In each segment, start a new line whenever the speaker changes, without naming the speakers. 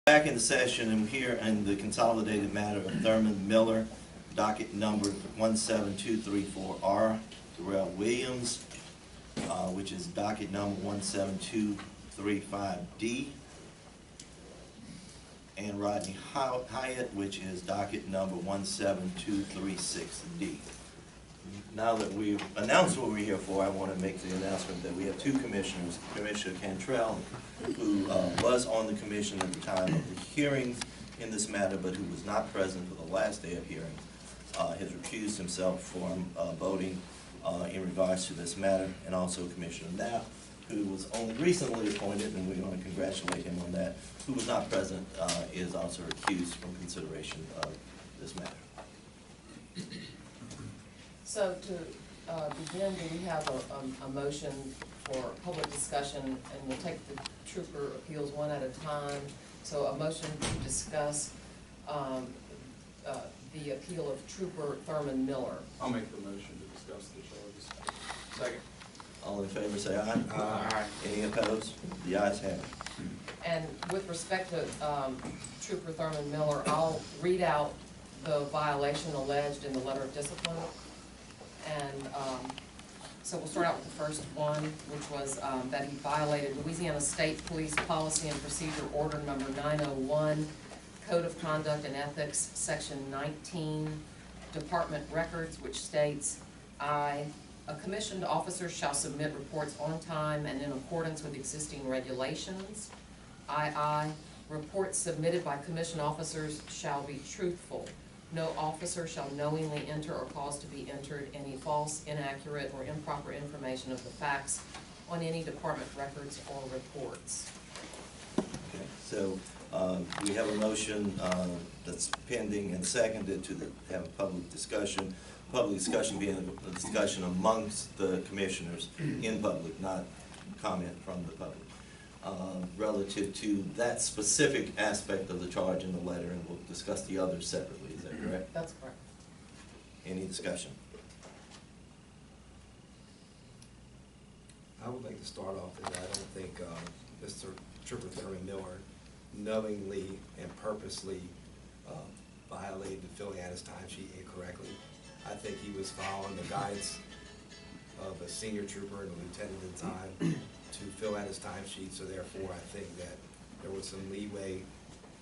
Back in the session, and here in the consolidated matter of Thurman Miller, docket number 17234R, Darrell Williams, which is docket number 17235D, and Rodney Hyatt, which is docket number 17236D. Now that we've announced what we're here for, I want to make the announcement that we have two commissioners. Commissioner Cantrell, who was on the commission at the time of the hearings in this matter, but who was not present for the last day of hearings, has recused himself from voting in regards to this matter, and also Commissioner Knapp, who was only recently appointed, and we want to congratulate him on that, who was not present, is also recused from consideration of this matter.
So to begin, do we have a motion for public discussion, and we'll take the trooper appeals one at a time. So a motion to discuss the appeal of Trooper Thurman Miller.
I'll make the motion to discuss the charges. Second.
All in favor say aye.
Aye.
Any opposed? The ayes have it.
And with respect to Trooper Thurman Miller, I'll read out the violation alleged in the letter of discipline. And so we'll start out with the first one, which was that he violated Louisiana State Police Policy and Procedure Order number 901, Code of Conduct and Ethics, Section 19, Department Records, which states, a commissioned officer shall submit reports on time and in accordance with existing regulations. Reports submitted by commissioned officers shall be truthful. No officer shall knowingly enter or cause to be entered any false, inaccurate, or improper information of the facts on any department records or reports.
Okay, so we have a motion that's pending and seconded to have a public discussion. Public discussion being a discussion amongst the commissioners in public, not comment from the public, relative to that specific aspect of the charge in the letter, and we'll discuss the others separately. Is that correct?
That's correct.
Any discussion?
I would like to start off with that. I don't think Mr. Trooper Thurman Miller knowingly and purposely violated the filling out his timesheet incorrectly. I think he was following the guidance of a senior trooper and a lieutenant at the time to fill out his timesheet, so therefore I think that there was some leeway.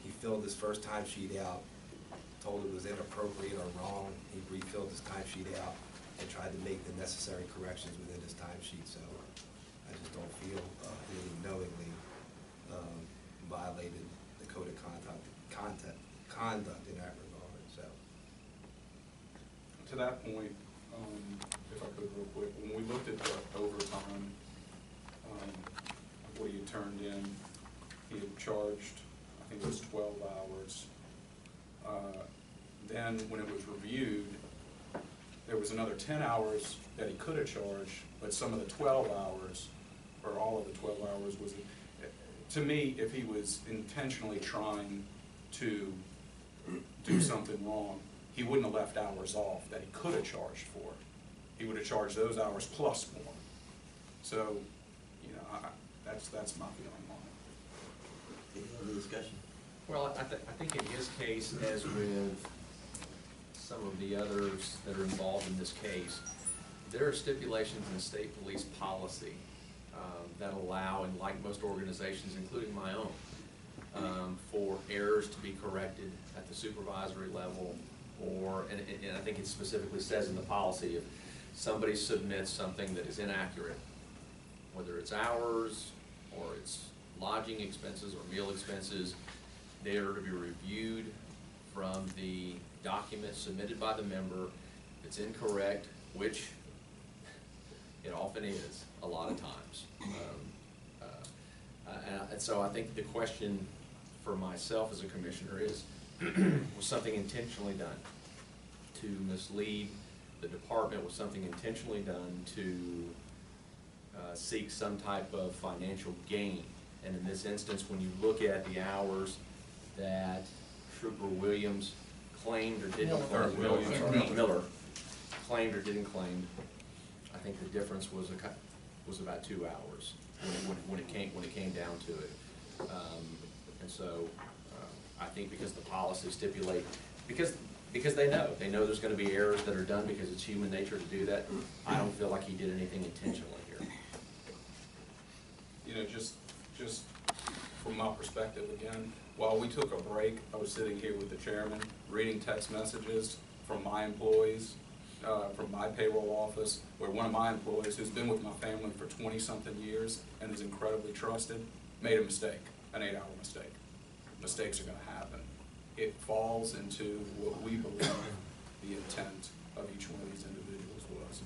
He filled his first timesheet out, told it was inappropriate or wrong. He refilled his timesheet out and tried to make the necessary corrections within his timesheet. So I just don't feel he knowingly violated the code of conduct in that regard. So
To that point, if I could real quick, when we looked at the overtime, what he had turned in, he had charged, I think it was 12 hours. Then when it was reviewed, there was another 10 hours that he could have charged, but some of the 12 hours, or all of the 12 hours was, to me, if he was intentionally trying to do something wrong, he wouldn't have left hours off that he could have charged for. He would have charged those hours plus more. So, you know, that's my feeling on it.
Any other discussion?
Well, I think in his case, as with some of the others that are involved in this case, there are stipulations in the state police policy that allow, and like most organizations, including my own, for errors to be corrected at the supervisory level, or, and I think it specifically says in the policy, if somebody submits something that is inaccurate, whether it's hours or it's lodging expenses or meal expenses, they are to be reviewed from the document submitted by the member. If it's incorrect, which it often is a lot of times. And so I think the question for myself as a commissioner is, was something intentionally done to mislead the department? Was something intentionally done to seek some type of financial gain? And in this instance, when you look at the hours that Trooper Williams claimed or didn't claim, Miller claimed or didn't claim, I think the difference was about 2 hours when it came down to it. And so I think because the policy stipulate, because they know there's gonna be errors that are done because it's human nature to do that. I don't feel like he did anything intentionally here.
You know, just from my perspective again, while we took a break, I was sitting here with the chairman, reading text messages from my employees, from my payroll office, where one of my employees, who's been with my family for 20-something years and is incredibly trusted, made a mistake, an 8-hour mistake. Mistakes are gonna happen. It falls into what we believe the intent of each one of these individuals was,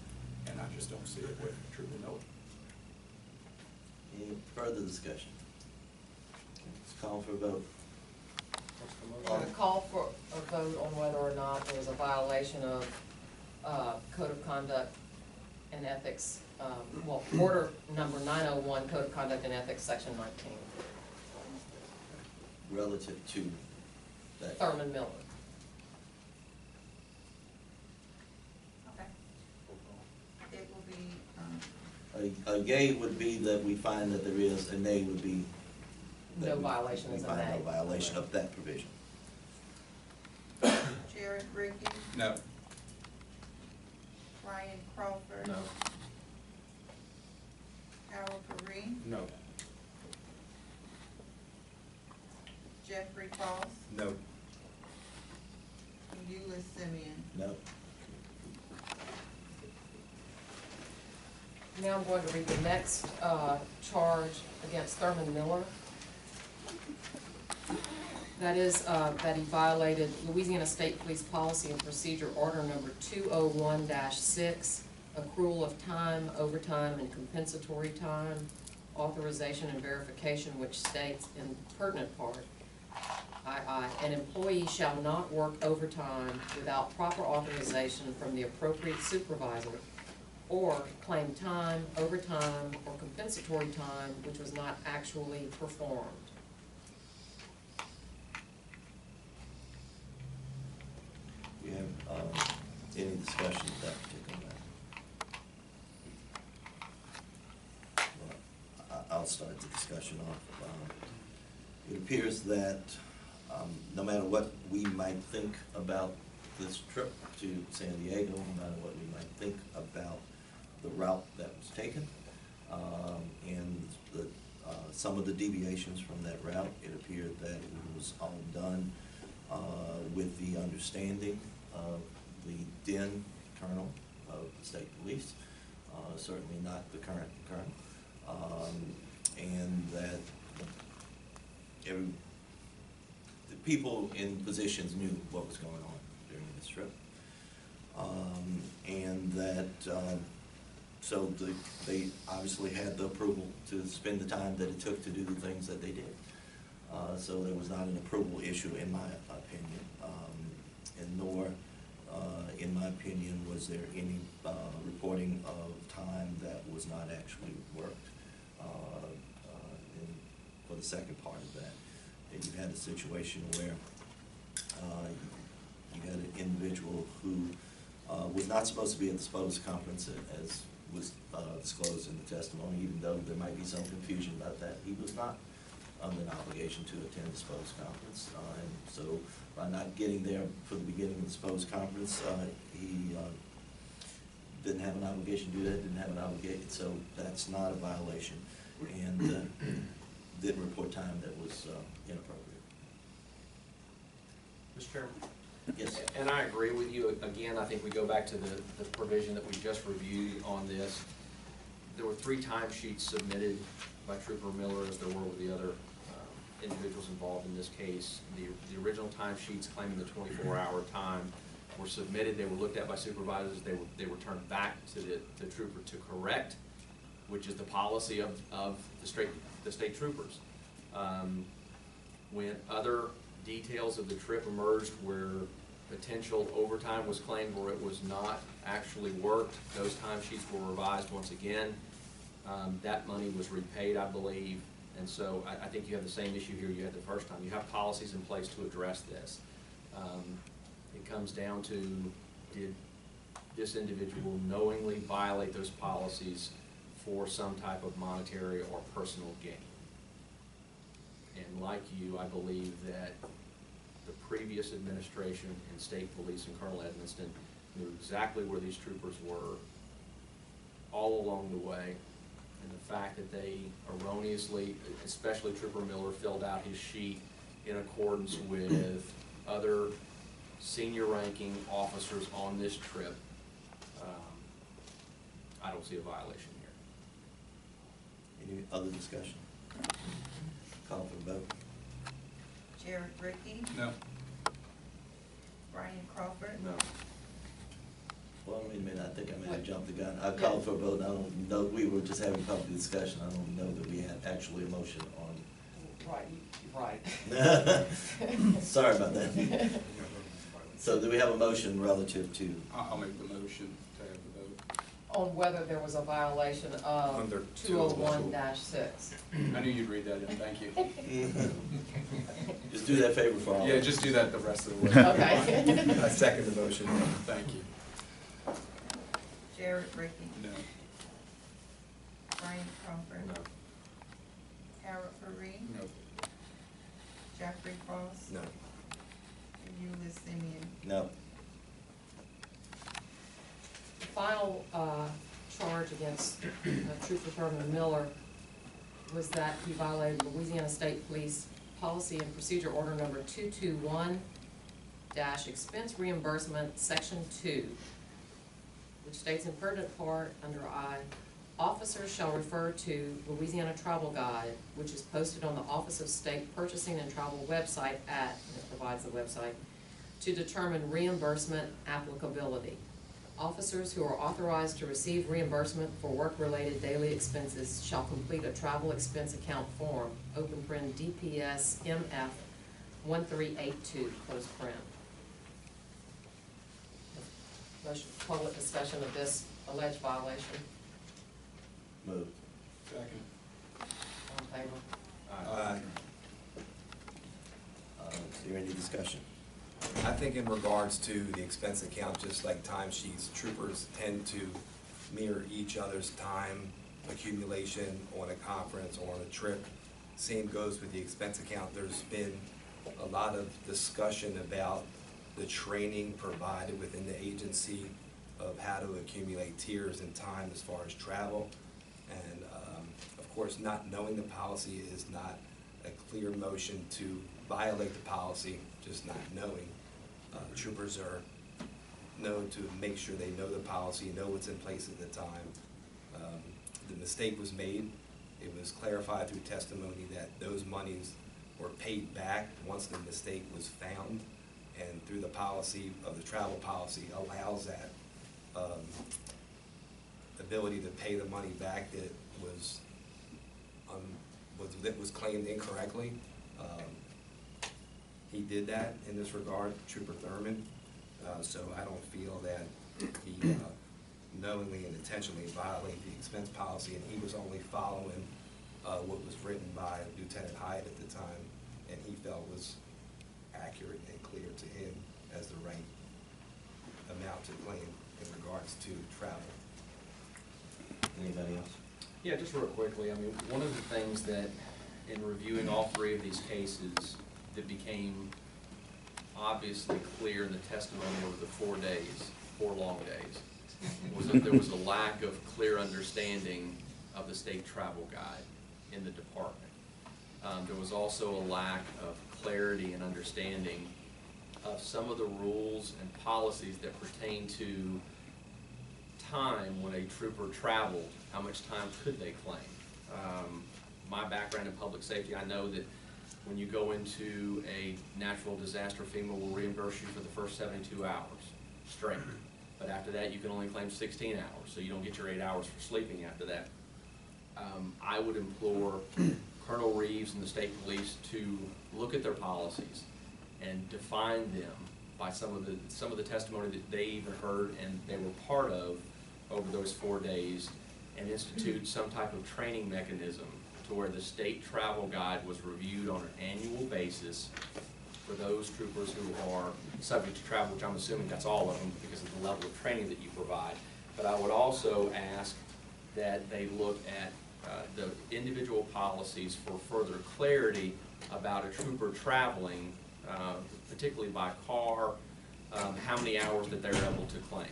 and I just don't see it with Trooper Miller.
Any further discussion? Let's call for a vote.
We're gonna call for a vote on whether or not there was a violation of Code of Conduct and Ethics, well, Order Number 901, Code of Conduct and Ethics, Section 19.
Relative to that.
Thurman Miller.
Okay. It will be,
A yea would be that we find that there is, a nay would be that
No
we-
violation is a
We find
nay.
no violation of that provision.
Jared Ricky,
No.
Ryan Crawford.
No.
Howard Perry,
No.
Jeffrey Cross,
No.
and Eula Simeon.
No.
Now I'm going to read the next charge against Thurman Miller. That is, that he violated Louisiana State Police Policy and Procedure Order Number 201-6, accrual of time, overtime, and compensatory time, authorization and verification, which states in pertinent part, an employee shall not work overtime without proper authorization from the appropriate supervisor or claim time, overtime, or compensatory time which was not actually performed.
We have any discussion of that particular matter? Well, I'll start the discussion off. It appears that no matter what we might think about this trip to San Diego, no matter what we might think about the route that was taken, and some of the deviations from that route, it appeared that it was all done with the understanding of the then colonel of the state police, certainly not the current colonel, and that the people in positions knew what was going on during this trip, and that so they obviously had the approval to spend the time that it took to do the things that they did. So there was not an approval issue in my opinion, and nor, in my opinion, was there any reporting of time that was not actually worked. For the second part of that, you had a situation where you had an individual who was not supposed to be at the SPO's conference, as was disclosed in the testimony, even though there might be some confusion about that. He was not under an obligation to attend the SPO's conference, and so by not getting there for the beginning of the SPO's conference, he didn't have an obligation to do that, didn't have an obligation, so that's not a violation, and didn't report time that was inappropriate.
Mr. Chairman?
Yes.
And I agree with you. Again, I think we go back to the provision that we just reviewed on this. There were 3 timesheets submitted by Trooper Miller, as there were with the other individuals involved in this case. The original timesheets claiming the 24-hour time were submitted. They were looked at by supervisors. They were turned back to the trooper to correct, which is the policy of the state troopers. When other details of the trip emerged where potential overtime was claimed where it was not actually worked, those timesheets were revised once again. That money was repaid, I believe, and so I think you have the same issue here you had the first time. You have policies in place to address this. It comes down to, did this individual knowingly violate those policies for some type of monetary or personal gain? And like you, I believe that previous administration and state police and Colonel Edmiston knew exactly where these troopers were all along the way. And the fact that they erroneously, especially Trooper Miller, filled out his sheet in accordance with other senior ranking officers on this trip, I don't see a violation here.
Any other discussion? Call for the vote.
Jared Rickey,
No.
Brian Crawford,
No.
Well, wait a minute, I think I may have jumped the gun. I called for a vote, and I don't know, we were just having public discussion. I don't know that we had actually a motion
Right, right.
on. Sorry about that. So do we have a motion relative to,
I'll make the motion to have the vote.
On whether there was a violation of
Under
201-6.
I knew you'd read that in, thank you.
just do that favor for all of us.
Yeah, just do that the rest of the way.
Okay.
I second the motion.
Thank you.
Jared Rickey,
No.
Brian Crawford,
No.
Harold Perry,
No.
Jeffrey Cross,
No.
and Eula Simeon.
No.
The final charge against Trooper Thurman Miller was that he violated Louisiana State Police Policy and Procedure Order number 221 expense reimbursement, section 2, which states in pertinent part under I, officers shall refer to Louisiana Travel Guide, which is posted on the Office of State Purchasing and Travel website at, and it provides the website, to determine reimbursement applicability. Officers who are authorized to receive reimbursement for work-related daily expenses shall complete a travel expense account form, open print DPS MF 1382, close print. Motion, public discussion of this alleged violation.
Move.
Second.
All in favor?
Aye.
Is there any discussion?
I think in regards to the expense account, just like timesheets, troopers tend to mirror each other's time accumulation on a conference or on a trip. Same goes with the expense account. There's been a lot of discussion about the training provided within the agency of how to accumulate tiers and time as far as travel. And of course, not knowing the policy is not a clear motion to violate the policy, just not knowing. Troopers are known to make sure they know the policy, know what's in place at the time. The mistake was made. It was clarified through testimony that those monies were paid back once the mistake was found, and through the policy of the travel policy allows that ability to pay the money back that was claimed incorrectly. He did that in this regard, Trooper Thurman, so I don't feel that he knowingly and intentionally violated the expense policy, and he was only following what was written by Lieutenant Hyatt at the time, and he felt was accurate and clear to him as the right amount to claim in regards to travel.
Anybody else?
Yeah, just real quickly, I mean, one of the things that, in reviewing all three of these cases, that became obviously clear in the testimony over the 4 long days, was that there was a lack of clear understanding of the state travel guide in the department. There was also a lack of clarity and understanding of some of the rules and policies that pertain to time when a trooper traveled, how much time could they claim. My background in public safety, I know that when you go into a natural disaster, FEMA will reimburse you for the first 72 hours straight. But after that, you can only claim 16 hours, so you don't get your 8 hours for sleeping after that. I would implore Colonel Reeves and the state police to look at their policies and define them by some of the testimony that they even heard and they were part of over those 4 days, and institute some type of training mechanism to where the state travel guide was reviewed on an annual basis for those troopers who are subject to travel, which I'm assuming that's all of them because of the level of training that you provide. But I would also ask that they look at the individual policies for further clarity about a trooper traveling, particularly by car, how many hours that they're able to claim,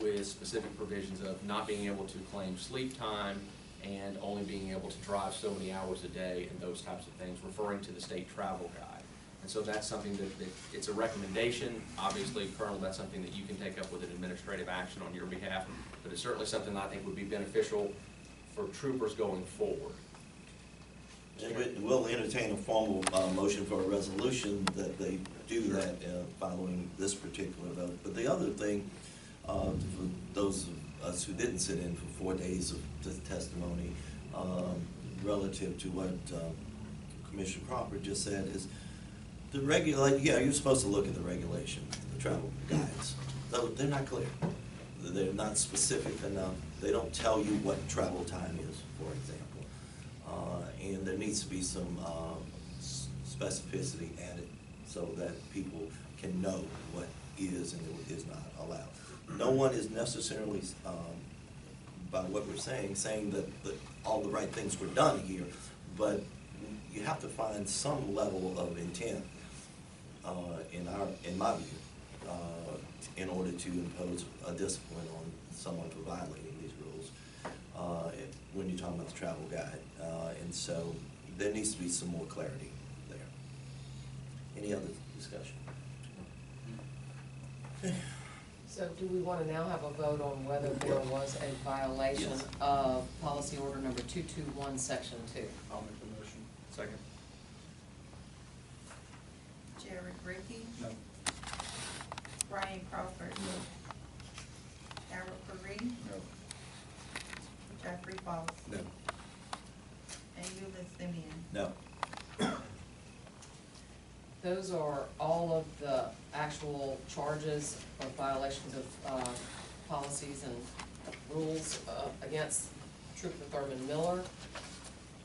with specific provisions of not being able to claim sleep time and only being able to drive so many hours a day and those types of things, referring to the state travel guide. And so that's something that it's a recommendation. Obviously, Colonel, that's something that you can take up with an administrative action on your behalf, but it's certainly something that I think would be beneficial for troopers going forward.
And we'll entertain a formal motion for a resolution that they do that following this particular vote. But the other thing, for those of us who didn't sit in for 4 days of testimony, relative to what Commissioner Crawford just said, is the you're supposed to look at the regulation, the travel guides. Though they're not clear. They're not specific enough. They don't tell you what travel time is, for example. And there needs to be some specificity added so that people can know what is and what is not allowed. No one is necessarily, by what we're saying that all the right things were done here, but you have to find some level of intent, in my view, in order to impose a discipline on someone for violating these rules, when you're talking about the travel guide. And so there needs to be some more clarity there. Any other discussion?
So do we want to now have a vote on whether there was a violation
Yes.
of policy order number 221, section 2?
I'll make the motion.
Second.
Jared Ricky,
No.
Brian Crawford. Harold Perry,
No.
Jeffrey Foss,
No.
and Eunice Simeon.
No.
Those are all of the actual charges or violations of policies and rules against Trooper Thurman Miller.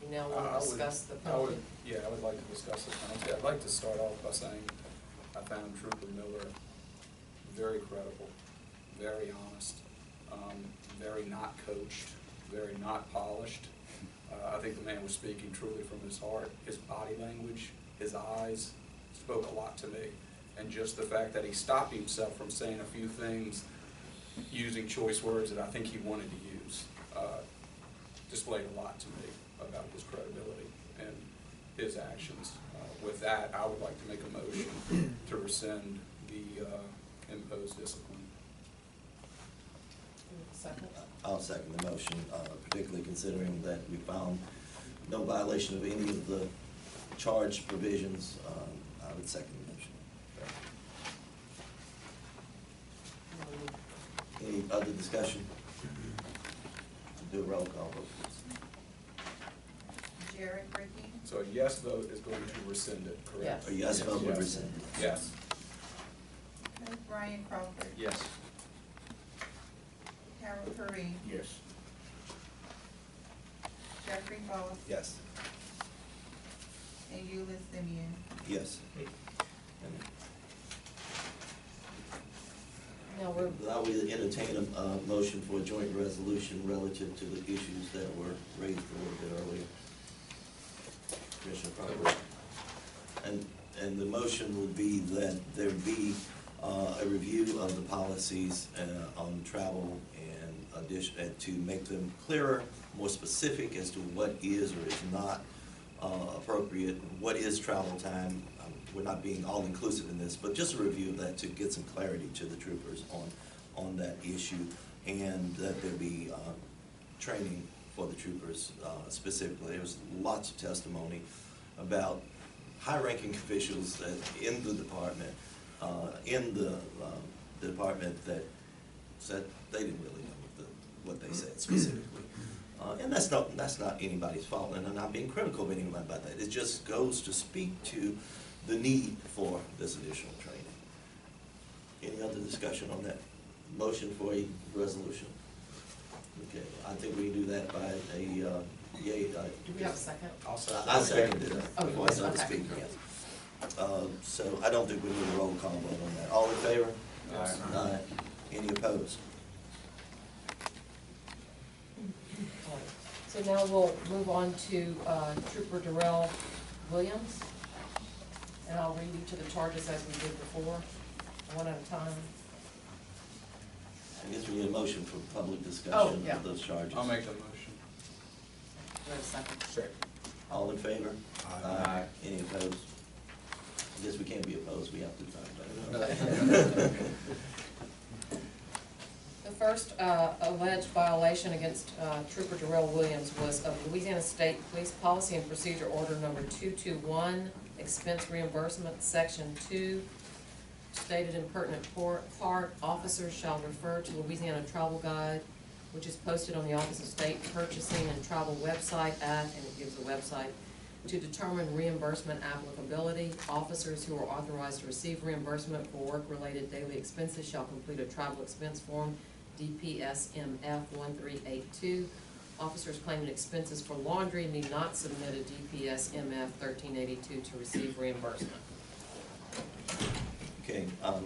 We now want to discuss the penalty.
I would like to discuss the penalty. I'd like to start off by saying I found Trooper Miller very credible, very honest, very not coached, very not polished. I think the man was speaking truly from his heart. His body language, his eyes spoke a lot to me. And just the fact that he stopped himself from saying a few things using choice words that I think he wanted to use displayed a lot to me about his credibility and his actions. With that, I would like to make a motion to rescind the imposed discipline.
Second.
I'll second the motion, particularly considering that we found no violation of any of the charge provisions. I would second the motion. Any other discussion? Do a roll call vote, please.
Jared Ricky,
So a yes vote is going to rescind it, correct?
Yes.
A yes vote would
Yes.
rescind.
Yes.
Brian Crawford,
Yes.
Harold Perry,
Yes.
Jeffrey Foss,
Yes.
and Eunice Simeon.
Yes.
Now we're,
I will entertain a motion for a joint resolution relative to the issues that were raised a little bit earlier. Commissioner Crawford. And the motion would be that there be a review of the policies on travel and to make them clearer, more specific as to what is or is not appropriate, what is travel time. We're not being all-inclusive in this, but just a review of that to get some clarity to the troopers on that issue, and that there be training for the troopers specifically. There was lots of testimony about high-ranking officials in the department, that said they didn't really know what they said specifically. And that's not anybody's fault, and I'm not being critical of anyone about that. It just goes to speak to the need for this additional training. Any other discussion on that motion for a resolution? Okay, I think we can do that by a yay.
do we have a second?
I seconded it
Oh,
before I started
okay.
speaking. So I don't think we need a roll call vote on that. All in favor?
Yes.
Aye. Any opposed?
So now we'll move on to Trooper Darrell Williams. And I'll read each of the charges as we did before, one at a time.
I guess we need a motion for public
Oh,
discussion
yeah.
of those charges.
I'll make the motion.
Do we have a second?
Second.
All in favor?
Aye.
Any opposed? I guess we can't be opposed, we have to talk about it.
The first alleged violation against Trooper Darrell Williams was of Louisiana State Police Policy and Procedure Order Number 221, Expense Reimbursement, Section 2, stated in pertinent part, officers shall refer to Louisiana Travel Guide, which is posted on the Office of State Purchasing and Travel website at, and it gives the website, to determine reimbursement applicability. Officers who are authorized to receive reimbursement for work-related daily expenses shall complete a travel expense form, DPSMF 1382. Officers claiming expenses for laundry need not submit a DPSMF 1382 to receive reimbursement.
Okay, I'll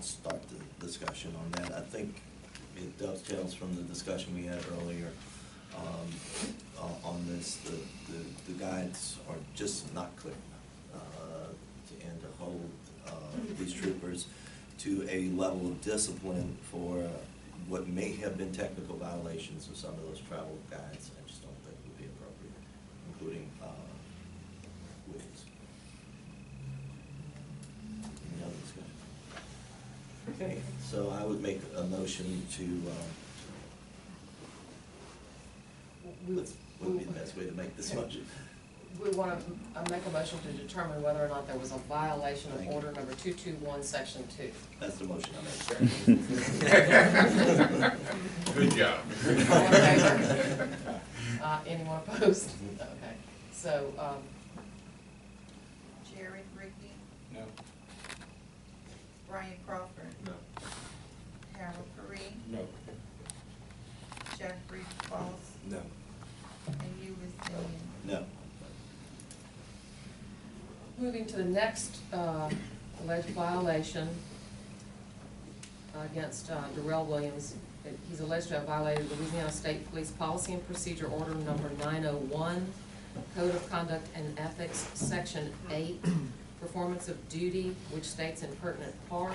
start the discussion on that. I think it dovetails from the discussion we had earlier on this. The guides are just not clear, and to hold these troopers to a level of discipline for what may have been technical violations of some of those travel guides, I just don't think would be appropriate, including Williams. Any other discussion? Okay, so I would make a motion to, what would be the best way to make this motion?
We want to make a motion to determine whether or not there was a violation of
Thank you.
Order Number 221, Section 2.
That's the motion I make.
Good job.
All in favor? Anyone opposed? Okay, so,
Jerry Ricky,
No.
Brian Crawford,
No.
Harold Perry,
No.
Jeffrey Boss,
No.
and you, Ms. Simeon.
No.
moving to the next alleged violation against Darrell Williams. He's alleged to have violated Louisiana State Police Policy and Procedure Order Number 901, Code of Conduct and Ethics, Section 8, Performance of Duty, which states in pertinent part,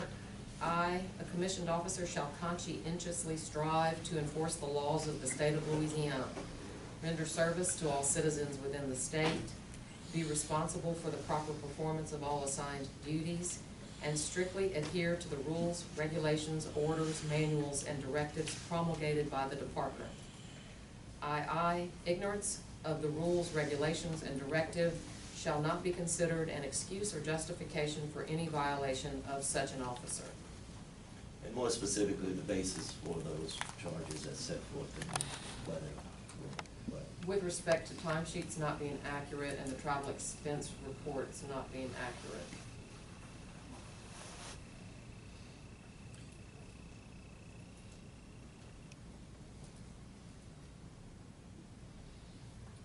I, a commissioned officer, shall conscientiously strive to enforce the laws of the state of Louisiana, render service to all citizens within the state, be responsible for the proper performance of all assigned duties, and strictly adhere to the rules, regulations, orders, manuals, and directives promulgated by the department. Ignorance of the rules, regulations, and directive shall not be considered an excuse or justification for any violation of such an officer.
And more specifically, the basis for those charges as set forth in the letter.
With respect to timesheets not being accurate and the travel expense reports not being accurate.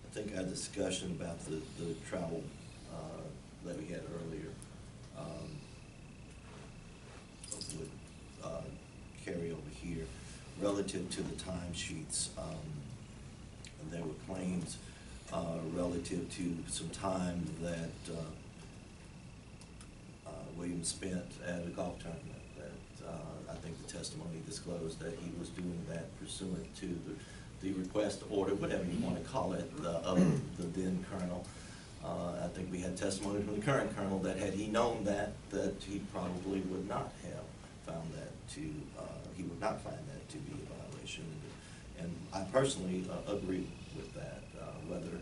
I think our discussion about the travel that we had earlier would carry over here. Relative to the timesheets, there were claims relative to some time that William spent at a golf tournament. That I think the testimony disclosed that he was doing that pursuant to the request order, whatever you want to call it, of the then colonel. I think we had testimony from the current colonel that had he known that he probably would not have found that he would not find that to be a violation. And I personally agree with that. Whether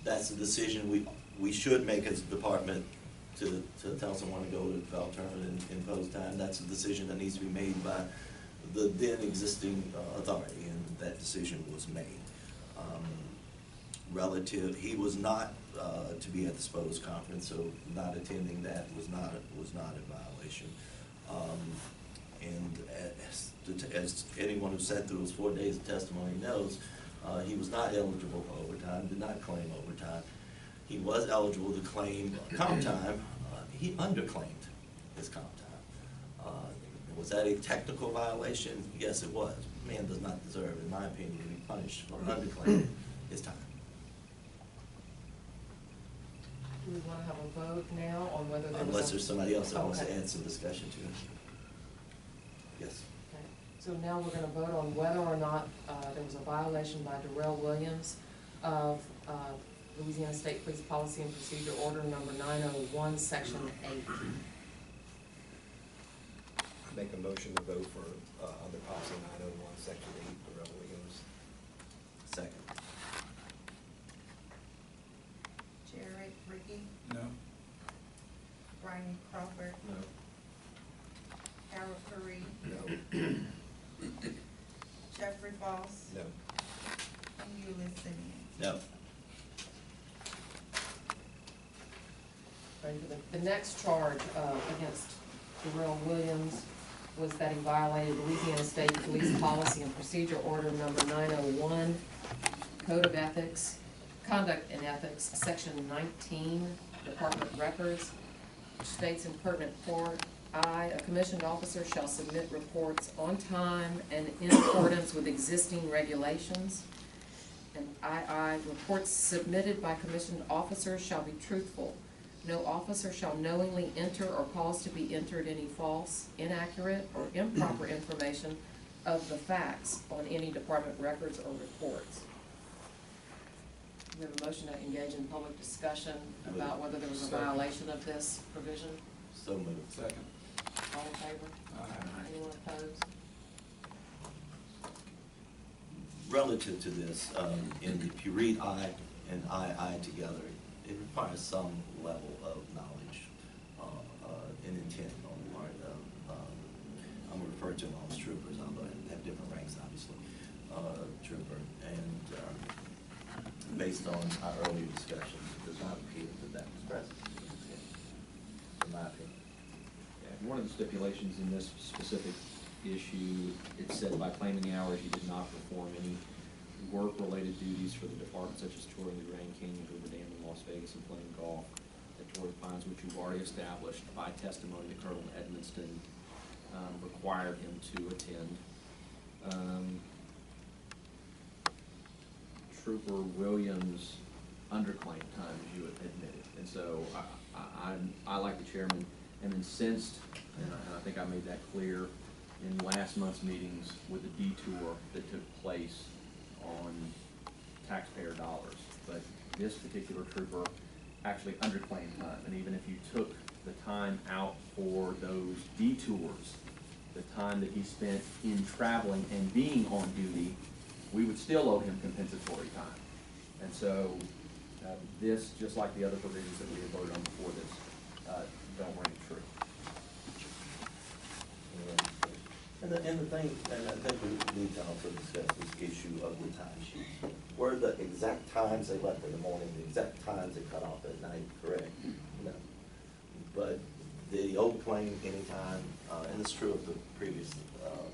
that's a decision we should make as a department to tell someone to go to the golf tournament and impose time, that's a decision that needs to be made by the then existing authority, and that decision was made. He was not to be at the SPOS conference, so not attending that was not a violation. And as anyone who sat through his 4 days of testimony knows, he was not eligible for overtime, did not claim overtime. He was eligible to claim comp time. He underclaimed his comp time. Was that a technical violation? Yes, it was. Man does not deserve, in my opinion, to be punished for underclaiming his time.
Do we wanna have a vote now on whether there was a?
Unless there's somebody else that wants to
Okay.
add some discussion to it. Yes.
Okay. So now we're gonna vote on whether or not, there was a violation by Darrell Williams of, Louisiana State Police Policy and Procedure Order number 901, Section 8.
Make a motion to vote for, under policy 901, section 8, Darrell Williams.
Second.
Jared Ricky,
No.
Brian Crawford,
No.
Harold Curry,
No.
Jeffrey Foss,
No.
and Euless Simmons.
No.
Ready for the next charge against Darrell Williams was that he violated Louisiana State Police Policy and Procedure Order number 901, Code of Ethics, Conduct and Ethics, Section 19, Department Records, which states in pertinent part, I, a commissioned officer, shall submit reports on time and in accordance with existing regulations. And II, reports submitted by commissioned officers shall be truthful. No officer shall knowingly enter or cause to be entered any false, inaccurate, or improper information of the facts on any department records or reports. We have a motion to engage in public discussion about whether there was a
Second.
violation of this provision.
So moved.
Second.
All in favor? Anyone opposed?
Relative to this, if you read I and II together, it requires some level of knowledge and intent on the part of, I'm gonna refer to them all as troopers, although they have different ranks, obviously, trooper. And based on our earlier discussions, it does not appear that that was present, in my opinion.
Yeah, one of the stipulations in this specific issue, it said by claiming the hours, you did not perform any work-related duties for the department, such as touring the Grand Canyon, Hoover Dam in Las Vegas, and playing golf at Torrey Pines, which you've already established by testimony that Colonel Edmonston required him to attend. Trooper Williams underclaimed time, as you admitted, and so I like the chairman, am incensed, and I think I made that clear in last month's meetings with the detour that took place on taxpayer dollars. But this particular trooper actually underclaimed time, and even if you took the time out for those detours, the time that he spent in traveling and being on duty, we would still owe him compensatory time. And so this, just like the other provisions that we had voted on before this, don't ring true.
And the thing, and I think we need to also discuss this issue of the timesheets. Were the exact times they left in the morning, the exact times they cut off at night, correct? No. But the old claim anytime, and it's true of the previous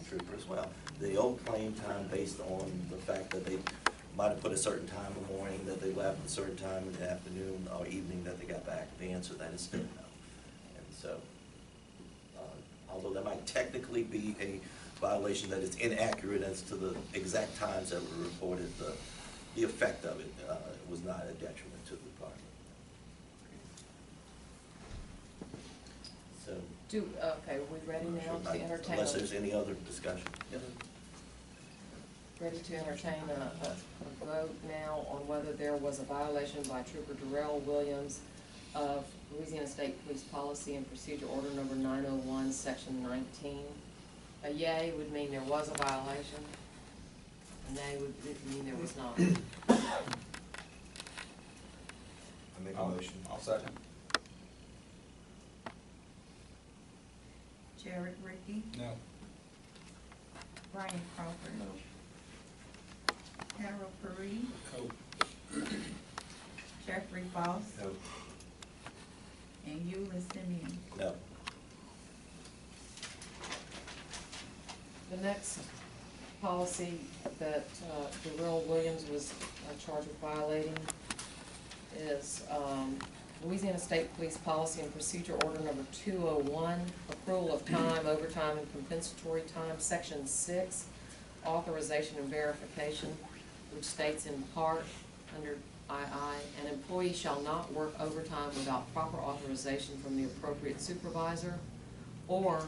trooper as well, the old claim time based on the fact that they might have put a certain time in the morning, that they left a certain time in the afternoon or evening that they got back, the answer to that is still no. And so, although that might technically be a violation that is inaccurate as to the exact times that were reported, the effect of it was not a detriment to the department. So,
Okay, are we ready now to entertain?
unless there's any other discussion.
Ready to entertain a vote now on whether there was a violation by Trooper Darrell Williams of Louisiana State Police Policy and Procedure Order number 901, Section 19. A yay would mean there was a violation. A nay would mean there was not.
I make a motion.
I'll second.
Jared Ricky,
No.
Brian Crawford,
No.
Harold Curry,
No.
Jeffrey Foss,
No.
and Euless Simmons.
No.
The next policy that Darrell Williams was charged with violating is Louisiana State Police Policy and Procedure Order number 201, accrual of time, overtime, and compensatory time, Section 6, authorization and verification, which states in part, under An employee shall not work overtime without proper authorization from the appropriate supervisor, or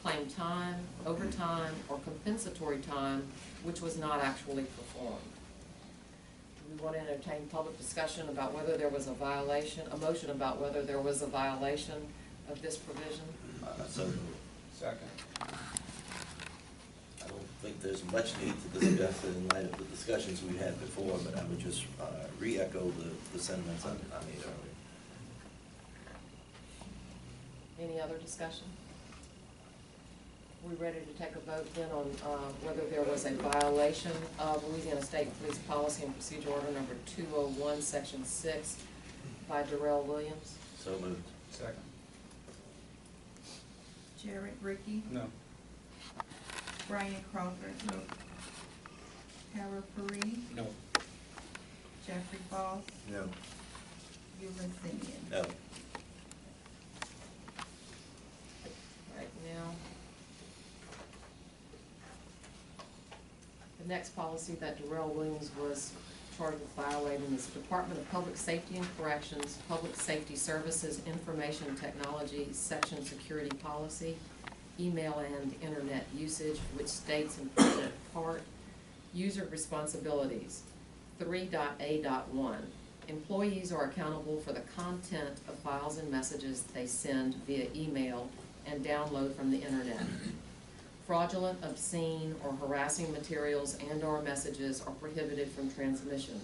claim time, overtime, or compensatory time which was not actually performed. Do we want to entertain public discussion about whether there was a violation, a motion about whether there was a violation of this provision?
So moved.
Second.
I don't think there's much need to discuss it in light of the discussions we had before, but I would just re-echo the sentiments I made earlier.
Any other discussion? We ready to take a vote then on whether there was a violation of Louisiana State Police Policy and Procedure Order number 201, Section 6 by Darrell Williams?
So moved.
Second.
Jared Ricky,
No.
Brian Crawford.
No.
Harold Perry,
No.
Jeffrey Foss,
No.
Euless Simeon.
No.
Right now. The next policy that Darrell Williams was charged with violating is Department of Public Safety and Corrections, Public Safety Services, Information Technology, Section Security Policy, Email and Internet Usage, which states in pertinent part, user responsibilities. 3.A.1. Employees are accountable for the content of files and messages they send via email and download from the internet. Fraudulent, obscene, or harassing materials and/or messages are prohibited from transmission.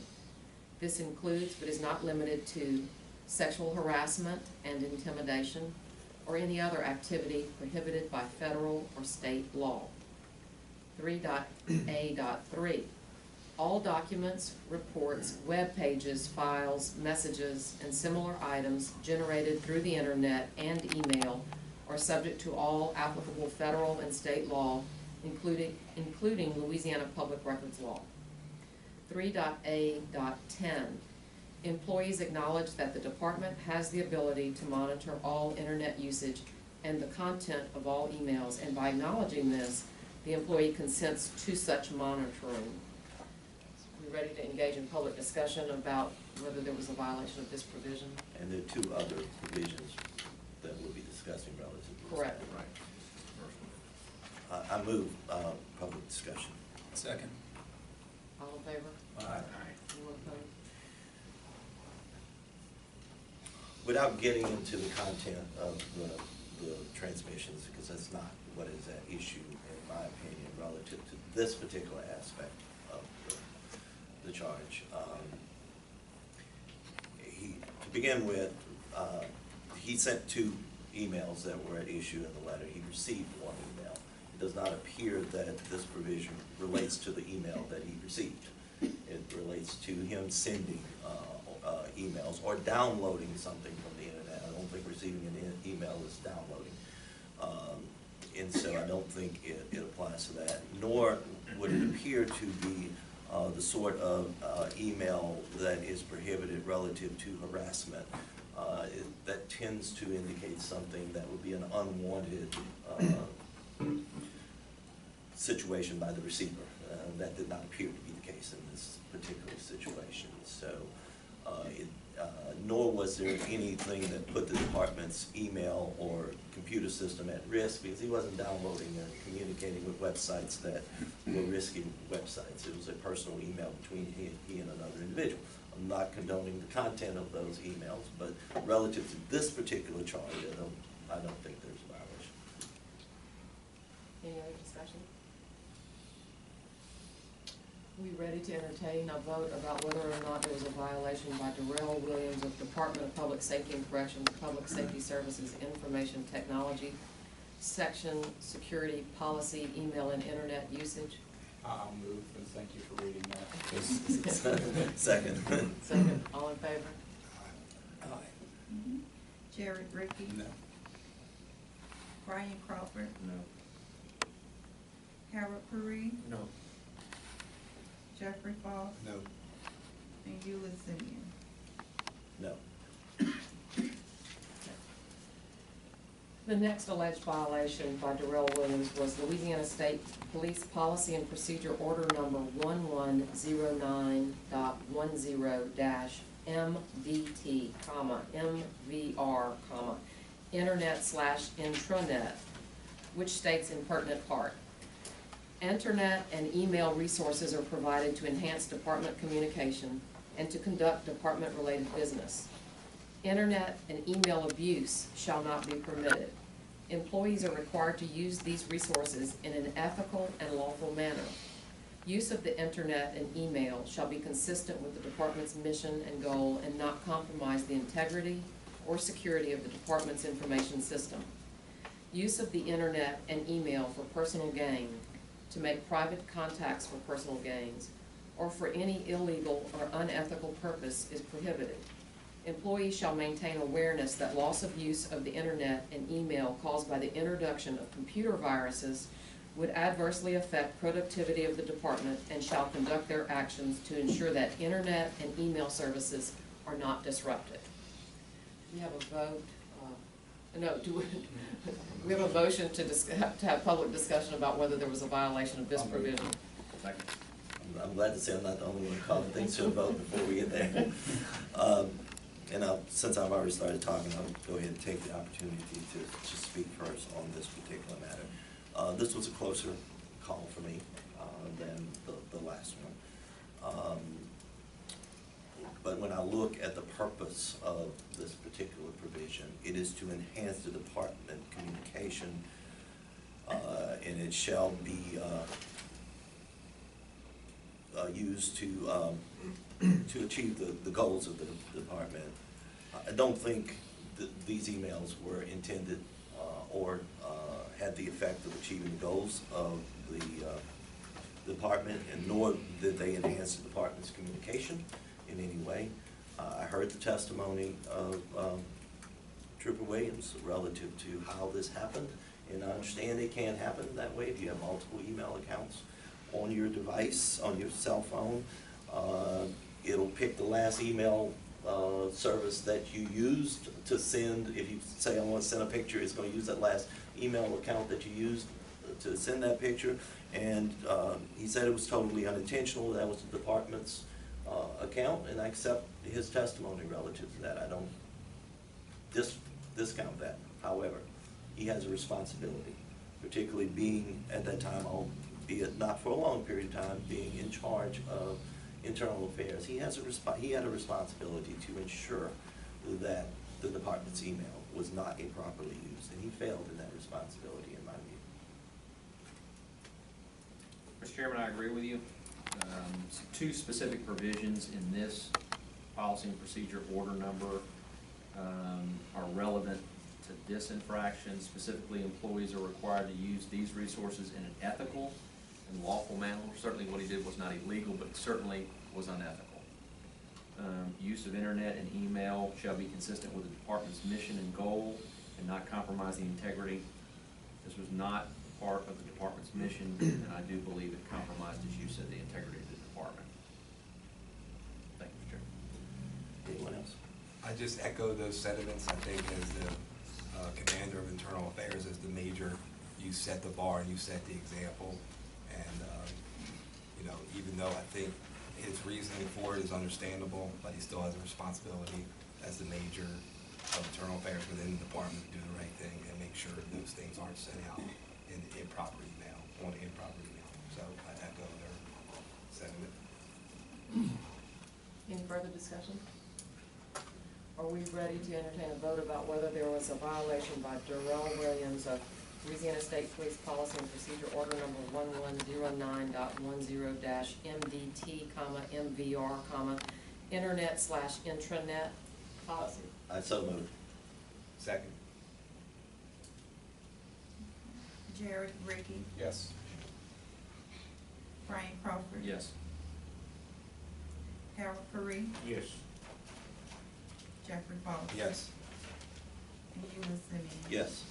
This includes, but is not limited to, sexual harassment and intimidation, or any other activity prohibited by federal or state law. 3.A.3. All documents, reports, web pages, files, messages, and similar items generated through the internet and email are subject to all applicable federal and state law, including Louisiana Public Records Law. 3.A.10. Employees acknowledge that the department has the ability to monitor all internet usage and the content of all emails, and by acknowledging this, the employee consents to such monitoring. We ready to engage in public discussion about whether there was a violation of this provision?
And there are two other provisions that we'll be discussing relative to this.
Correct.
Right. I move public discussion.
Second.
All in favor?
Aye.
Anyone opposed?
Without getting into the content of the transmissions, because that's not what is at issue, in my opinion, relative to this particular aspect of the charge. To begin with, he sent two emails that were at issue in the letter. He received one email. It does not appear that this provision relates to the email that he received. It relates to him sending emails or downloading something from the internet. I don't think receiving an email is downloading. And so I don't think it applies to that, nor would it appear to be the sort of email that is prohibited relative to harassment. That tends to indicate something that would be an unwanted situation by the receiver. That did not appear to be the case in this particular situation. So, nor was there anything that put the department's email or computer system at risk, because he wasn't downloading and communicating with websites that were risky websites. It was a personal email between he and another individual. I'm not condoning the content of those emails, but relative to this particular charge, I don't think there's a violation.
Any other discussion? We ready to entertain a vote about whether or not there was a violation by Darrell Williams of Department of Public Safety and Corrections, Public Safety Services, Information Technology, Section Security Policy, Email and Internet Usage?
I'll move, and thank you for reading that.
Second.
Second, all in favor?
Mhm. Jared Ricky,
No.
Brian Crawford,
No.
Harold Perry,
No.
Jeffrey Foss,
No.
and Euless Simeon.
No.
The next alleged violation by Darrell Williams was Louisiana State Police Policy and Procedure Order Number 1109.10-MVT, MVR, Internet/intranet, which states in pertinent part, Internet and email resources are provided to enhance department communication and to conduct department-related business. Internet and email abuse shall not be permitted. Employees are required to use these resources in an ethical and lawful manner. Use of the internet and email shall be consistent with the department's mission and goal and not compromise the integrity or security of the department's information system. Use of the internet and email for personal gain, to make private contacts for personal gains, or for any illegal or unethical purpose is prohibited. Employees shall maintain awareness that loss of use of the internet and email caused by the introduction of computer viruses would adversely affect productivity of the department and shall conduct their actions to ensure that internet and email services are not disrupted. Do we have a vote? We have a motion to have public discussion about whether there was a violation of this provision.
Second.
I'm glad to say I'm not the only one calling things to a vote before we get there. Since I've already started talking, I'll go ahead and take the opportunity to speak first on this particular matter. This was a closer call for me than the last one. But when I look at the purpose of this particular provision, it is to enhance the department communication, and it shall be used to achieve the goals of the department. I don't think that these emails were intended or had the effect of achieving the goals of the department, and nor did they enhance the department's communication in any way. I heard the testimony of Trooper Williams relative to how this happened, and I understand it can happen that way if you have multiple email accounts on your device, on your cell phone. It'll pick the last email service that you used to send. If you say I want to send a picture, it's going to use that last email account that you used to send that picture. And he said it was totally unintentional. That was the department's account, and I accept his testimony relative to that. I don't discount that. However, he has a responsibility, particularly being at that time, albeit not for a long period of time, being in charge of internal affairs. He had a responsibility to ensure that the department's email was not improperly used, and he failed in that responsibility, in my view.
Mr. Chairman, I agree with you. Two specific provisions in this policy and procedure order number are relevant to this infraction. Specifically, employees are required to use these resources in an ethical and lawful manner. Certainly what he did was not illegal, but it certainly was unethical. Use of internet and email shall be consistent with the department's mission and goal and not compromise the integrity. This was not part of the department's mission, and I do believe it compromised its use of the integrity of the department. Thank you, Mr. Chairman.
Anyone else?
I just echo those sentiments. I think as the commander of internal affairs, as the major, you set the bar and you set the example. And, even though I think his reasoning for it is understandable, but he still has a responsibility as the major of internal affairs within the department to do the right thing and make sure those things aren't sent out in the improper email, on the improper email. So I echo their sentiment.
Any further discussion? Are we ready to entertain a vote about whether there was a violation by Darrell Williams of Louisiana State Police Policy and Procedure Order Number 1109.10-MDT, MVR, Internet/intranet policy?
I so moved.
Second.
Jared Ricky,
Yes.
Brian Crawford.
Yes.
Harold Perry,
Yes.
Jeffrey Ball.
Yes.
And Eula Simmons.
Yes.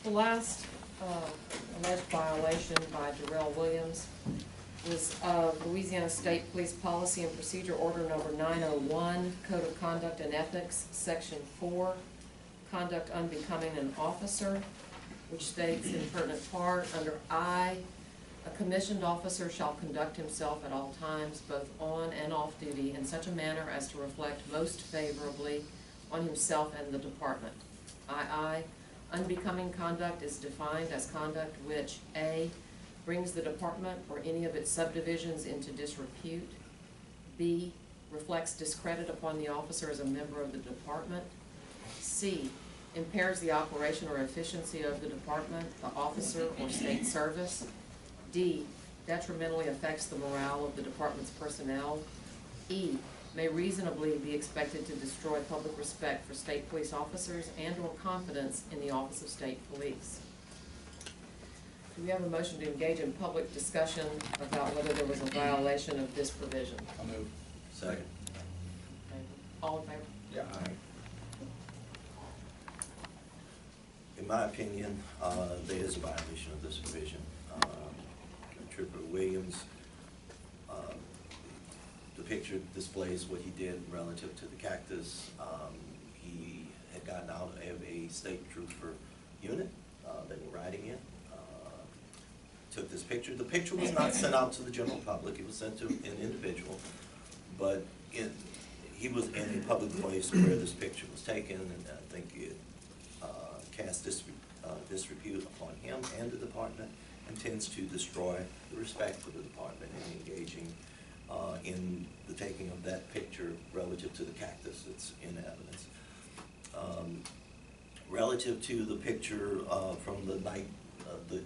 The last alleged violation by Darrell Williams was Louisiana State Police Policy and Procedure Order number 901, Code of Conduct and Ethics, Section 4, Conduct Unbecoming an Officer, which states in pertinent part, under I, a commissioned officer shall conduct himself at all times, both on and off duty, in such a manner as to reflect most favorably on himself and the department. II, unbecoming conduct is defined as conduct which, A, brings the department or any of its subdivisions into disrepute, B, reflects discredit upon the officer as a member of the department, C, impairs the operation or efficiency of the department, the officer, or state service, D, detrimentally affects the morale of the department's personnel, E, may reasonably be expected to destroy public respect for state police officers and/or confidence in the office of state police. Do we have a motion to engage in public discussion about whether there was a violation of this provision?
I'll move.
Second.
All in favor?
Yeah.
In my opinion, there is a violation of this provision. Trooper Williams, the picture displays what he did relative to the cactus. He had gotten out of a state trooper unit they were riding in. Took this picture. The picture was not sent out to the general public. It was sent to an individual, but he was in a public place where this picture was taken, and I think it cast disrepute upon him and the department, and tends to destroy the respect for the department in engaging in the taking of that picture relative to the cactus that's in evidence. Relative to the picture from the night, the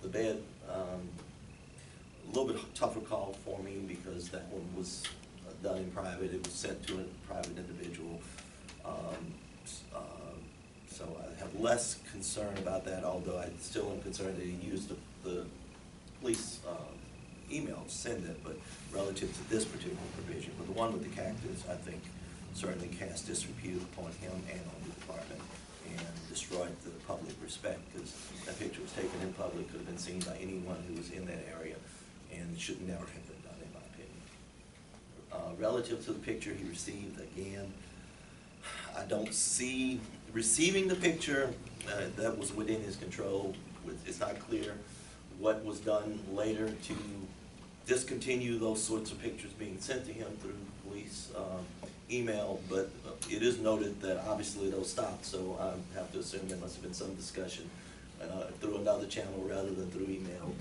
bed, a little bit tougher call for me because that one was done in private. It was sent to a private individual. So I have less concern about that, although I still am concerned that he used the police email to send it, but relative to this particular provision. But the one with the cactus, I think, certainly cast disrepute upon him and on the department and destroyed the public respect, because that picture was taken in public, could have been seen by anyone who was in that area, and should never have been done, in my opinion. Relative to the picture he received, again, I don't see receiving the picture that was within his control. It's not clear what was done later to discontinue those sorts of pictures being sent to him through police email, but it is noted that obviously those stopped, so I have to assume there must have been some discussion through another channel rather than through email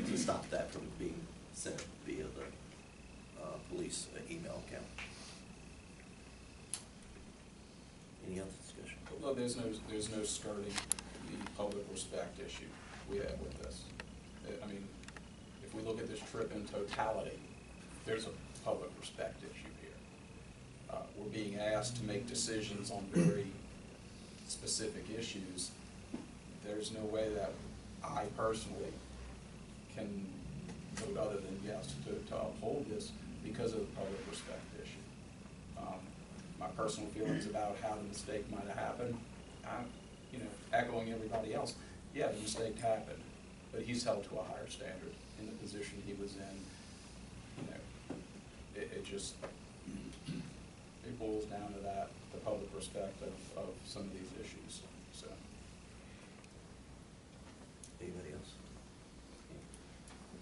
to stop that from being sent via the police email account. Any other discussion?
Well, there's no skirting the public respect issue we have with this. I mean, if we look at this trip in totality, there's a public respect issue here. We're being asked to make decisions on very specific issues. There's no way that I personally can vote other than yes to uphold this because of the public respect issue. My personal feelings about how the mistake might have happened, echoing everybody else, yeah, the mistake happened, but he's held to a higher standard in the position he was in. It boils down to that, the public respect of some of these issues, so.
Anybody else?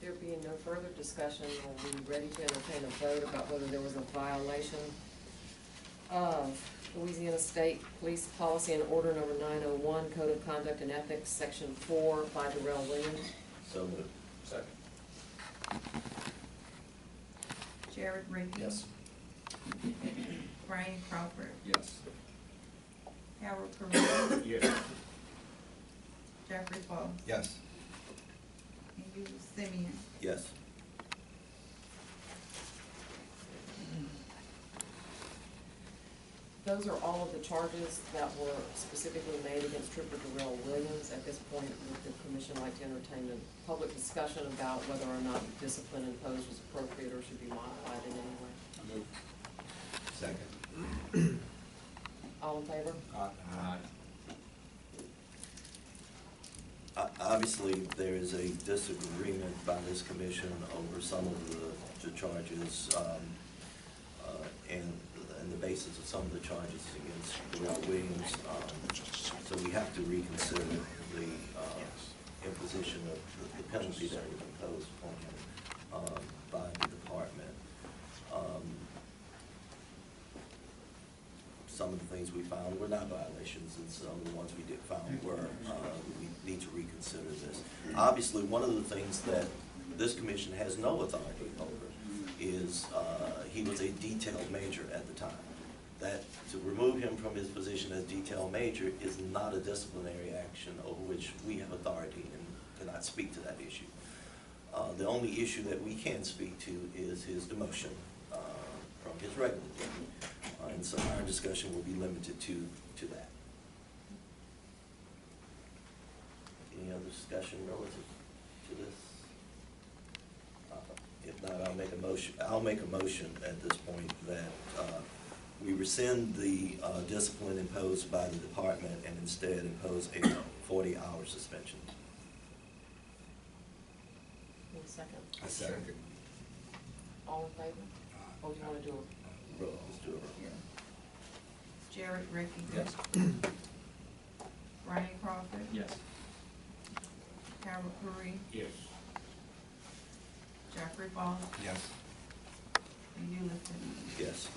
There being no further discussion, are we ready to entertain a vote about whether there was a violation of Louisiana State Police Policy and Order number 901, Code of Conduct and Ethics, Section 4, by Darrell Williams?
So moved.
Second.
Jared Ricky.
Yes.
Brian Crawford.
Yes.
Howard Pereira.
Yes.
Jeffrey Paul.
Yes.
And you, Simeon.
Yes.
Those are all of the charges that were specifically made against Trooper Darrell Williams. At this point, would the commission like to entertain a public discussion about whether or not discipline imposed was appropriate or should be modified in any way?
I move.
Second.
All in favor?
Aye.
I obviously, there is a disagreement by this commission over some of the charges, and the basis of some of the charges against Darrell Williams. So we have to reconsider the imposition of the penalty that was imposed on him by the department. Some of the things we found were not violations, and some of the ones we did found were. We need to reconsider this. Obviously, one of the things that this commission has no authority over is he was a detail major at the time. That to remove him from his position as detail major is not a disciplinary action over which we have authority and cannot speak to that issue. The only issue that we can speak to is his demotion from his regular duty. And so our discussion will be limited to that. Any other discussion relative to this? If not, I'll make a motion at this point that we rescind the discipline imposed by the department and instead impose a 40-hour suspension.
Need a second?
I second.
All in favor? Or you wanna do it?
Let's do it.
Jared Ricky.
Yes.
Ronnie Crawford.
Yes.
Harold Curry.
Yes.
Jeffrey Ball.
Yes.
And you, Lieutenant.
Yes.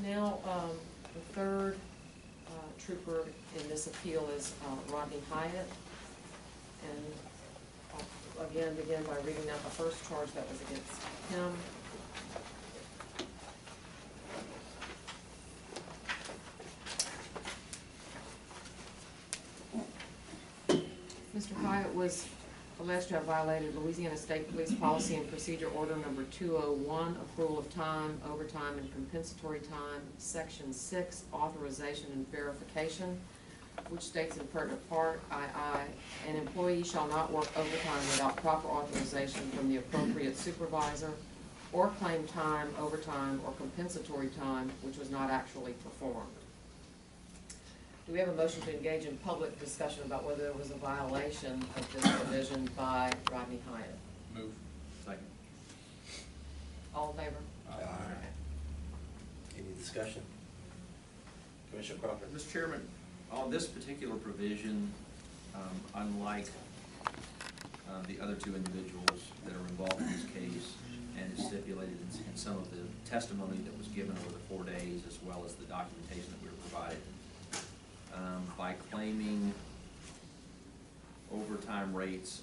Now, the third trooper in this appeal is Rodney Hyatt. And I'll again begin by reading out the first charge that was against him. Mr. Hyatt was alleged to have violated Louisiana State Police Policy and Procedure Order Number 201, accrual of time, overtime, and compensatory time, Section 6, authorization and verification, which states in pertinent part, II, an employee shall not work overtime without proper authorization from the appropriate supervisor or claim time, overtime, or compensatory time which was not actually performed. Do we have a motion to engage in public discussion about whether there was a violation of this provision by Rodney Hyatt?
Move.
Second.
All in favor?
Any discussion? Commissioner Crawford?
Mr. Chairman, on this particular provision, unlike the other two individuals that are involved in this case, and is stipulated in some of the testimony that was given over the 4 days, as well as the documentation that we were provided, by claiming overtime rates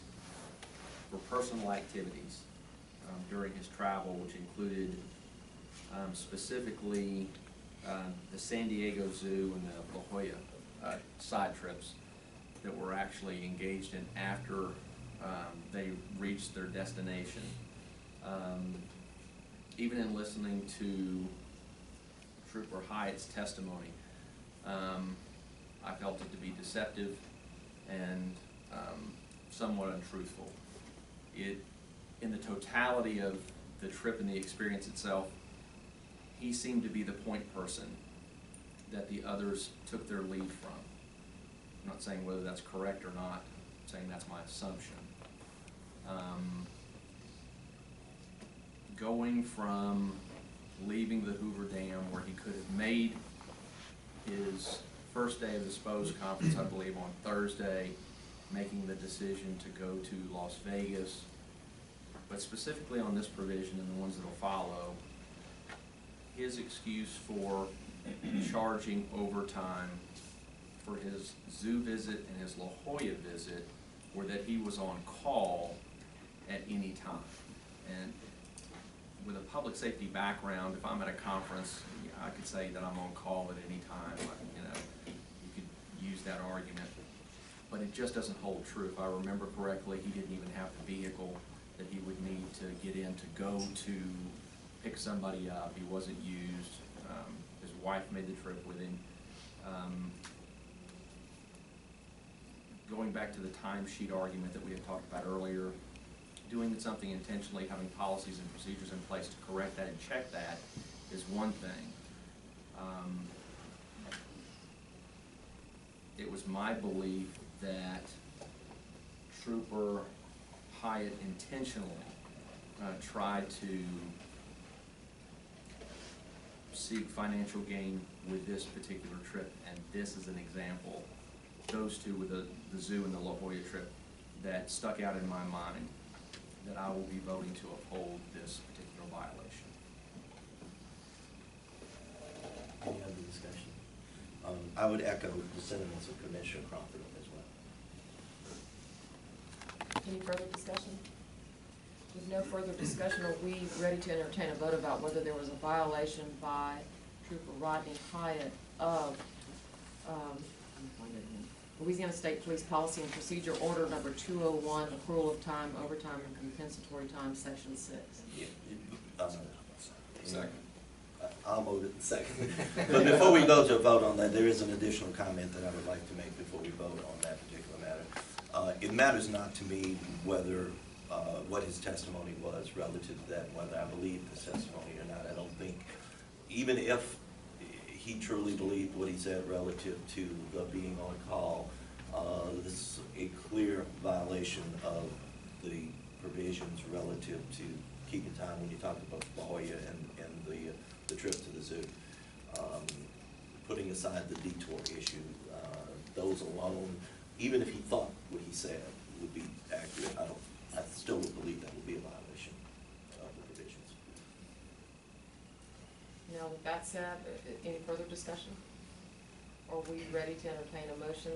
for personal activities during his travel, which included specifically the San Diego Zoo and the La Jolla side trips that were actually engaged in after they reached their destination. Even in listening to Trooper Hyatt's testimony, I felt it to be deceptive and somewhat untruthful. In the totality of the trip and the experience itself, he seemed to be the point person that the others took their lead from. I'm not saying whether that's correct or not, I'm saying that's my assumption. Going from leaving the Hoover Dam, where he could have made his first day of the SPOS conference, I believe, on Thursday, making the decision to go to Las Vegas, but specifically on this provision and the ones that will follow, his excuse for charging overtime for his zoo visit and his La Jolla visit were that he was on call at any time. And with a public safety background, if I'm at a conference, I could say that I'm on call at any time. You know, you could use that argument, but it just doesn't hold true. If I remember correctly, he didn't even have the vehicle that he would need to get in to go to pick somebody up. He wasn't used. His wife made the trip with him. going back to the timesheet argument that we had talked about earlier, doing something intentionally, having policies and procedures in place to correct that and check that is one thing. It was my belief that Trooper Hyatt intentionally tried to seek financial gain with this particular trip, and this is an example. Those two with the zoo and the La Jolla trip that stuck out in my mind, that I will be voting to uphold this particular violation.
Any other discussion? I would echo the sentiments of Commissioner Crawford as well.
Any further discussion? With no further discussion, are we ready to entertain a vote about whether there was a violation by Trooper Rodney Hyatt of Louisiana State Police Policy and Procedure Order Number 201, accrual of time, overtime, and compensatory time, Section 6?
Second.
I'll vote it second. But before we go to a vote on that, there is an additional comment that I would like to make before we vote on that particular matter. It matters not to me whether, what his testimony was relative to that, whether I believe his testimony or not. I don't think, even if he truly believed what he said relative to being on call, this is a clear violation of the provisions relative to keeping time when you talk about La Jolla and the trip to the zoo. Putting aside the detour issue, those alone, even if he thought what he said would be accurate, I still would believe that would be a violation of the provisions.
Now, with that said, any further discussion? Are we ready to entertain a motion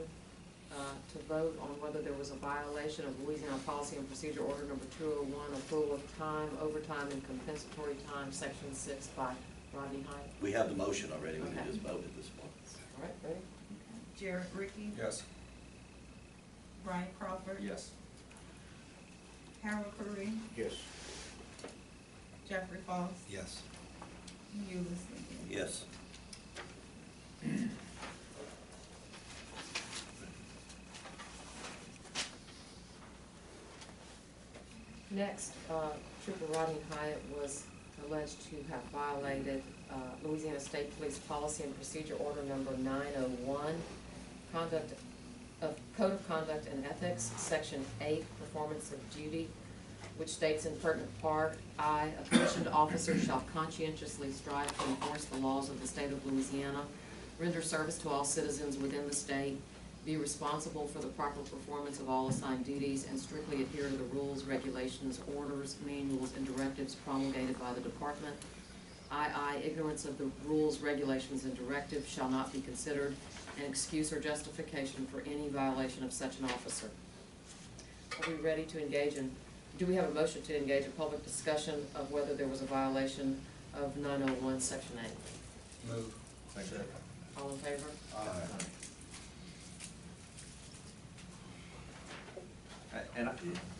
to vote on whether there was a violation of Louisiana Policy and Procedure Order Number 201, accrual of time, overtime, and compensatory time, Section 6 by Rodney Hyatt?
We have the motion already, we can
Okay.
just vote at this point.
All right, ready?
Jared Ricky,
Yes.
Brian Crawford,
Yes.
Harold Curry,
Yes.
Jeffrey Foss,
Yes.
and Eunice Linden.
Yes.
Next, Trooper Rodney Hyatt was alleged to have violated Louisiana State Police Policy and Procedure Order Number 901, Code of Conduct and Ethics, Section 8, Performance of Duty, which states in pertinent part, I, a commissioned officer, shall conscientiously strive to enforce the laws of the state of Louisiana, render service to all citizens within the state, be responsible for the proper performance of all assigned duties, and strictly adhere to the rules, regulations, orders, manuals, and directives promulgated by the department. I, ignorance of the rules, regulations, and directives shall not be considered an excuse or justification for any violation of such an officer. Are we ready to engage in, do we have a motion to engage in public discussion of whether there was a violation of 901, Section 8?
Move. Second.
All in favor?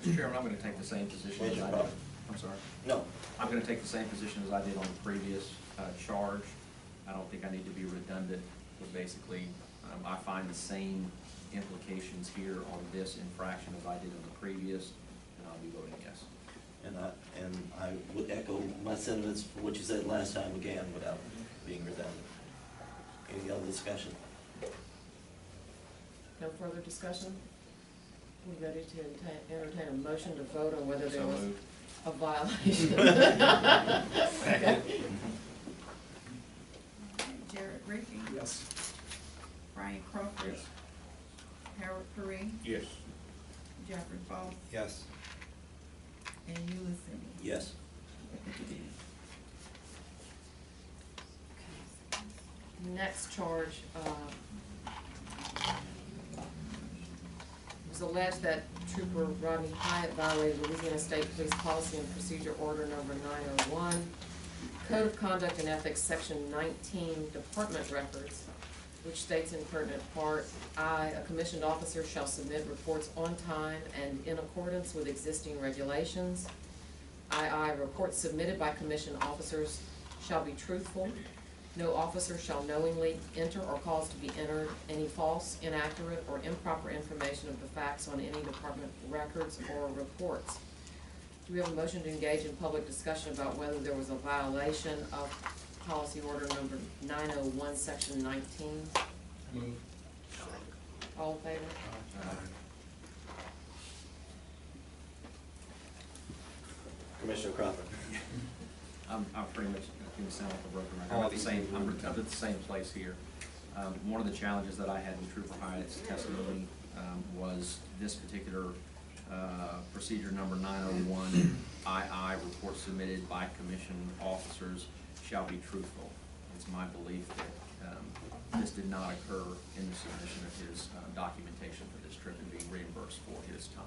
Mr. Chairman, I'm gonna take the same position as I did. I'm sorry.
No.
I'm gonna take the same position as I did on the previous charge. I don't think I need to be redundant, but basically, I find the same implications here on this infraction as I did on the previous, and I'll be voting yes.
And I would echo my sentiments for what you said last time again without being redundant. Any other discussion?
No further discussion? We ready to entertain a motion to vote on whether there
So
was
moved.
a violation? Okay.
Jared Ricky,
Yes.
Brian Crawford,
Yes.
Harold Curry,
Yes.
Jeffrey Foss,
Yes.
and Eunice Linden.
Yes.
Next charge, it was alleged that Trooper Rodney Hyatt violated Louisiana State Police Policy and Procedure Order Number 901, Code of Conduct and Ethics, Section 19, Department Records, which states in pertinent part, I, a commissioned officer, shall submit reports on time and in accordance with existing regulations. I, reports submitted by commissioned officers shall be truthful, No officer shall knowingly enter or cause to be entered any false, inaccurate, or improper information of the facts on any department records or reports. Do we have a motion to engage in public discussion about whether there was a violation of policy order number 901, section 19?
Move.
All in favor?
Commissioner Crawford.
I'm pretty much gonna sound like a broken record. I'm at the same place here. One of the challenges that I had with Trooper Hyatt's testimony, was this particular, procedure number 901, II, report submitted by commission officers shall be truthful. It's my belief that, this did not occur in the submission of his, documentation for this trip and being reimbursed for his time.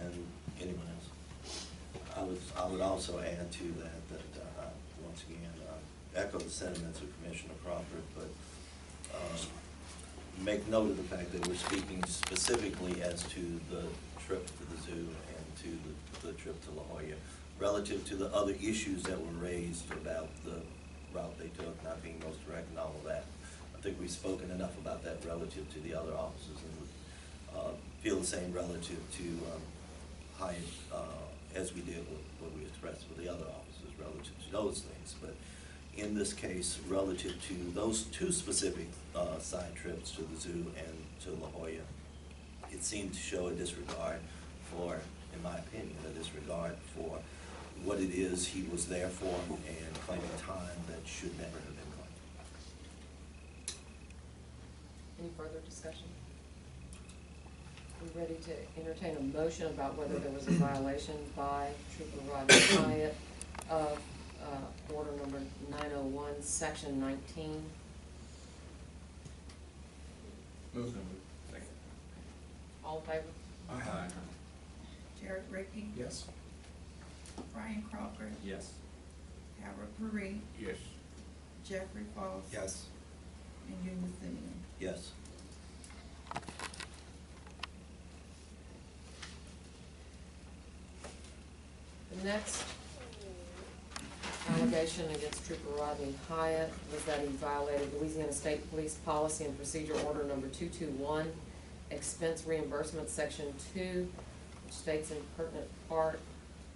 And anyone else? I would also add to that, once again, echo the sentiments of Commissioner Crawford, but, make note of the fact that we're speaking specifically as to the trip to the zoo and to the trip to La Jolla, relative to the other issues that were raised about the route they took not being most direct and all of that. I think we've spoken enough about that relative to the other officers, and would feel the same relative to Hyatt, as we did with what we expressed with the other officers relative to those things. But in this case, relative to those two specific side trips to the zoo and to La Jolla, it seemed to show a disregard for, in my opinion, a disregard for what it is he was there for, and claiming time that should never have been claimed.
Any further discussion? We ready to entertain a motion about whether there was a violation by Trooper Rodney Hyatt of order number 901, section 19?
Move.
Second.
All in favor?
Aye.
Jared Ricky,
Yes.
Brian Crawford,
Yes.
Harold Perry,
Yes.
Jeffrey Falls.
Yes.
And Eunice Simeon.
Yes.
The next allegation against Trooper Rodney Hyatt was that he violated Louisiana State Police Policy and Procedure Order number 221, expense reimbursement, section 2, which states in pertinent part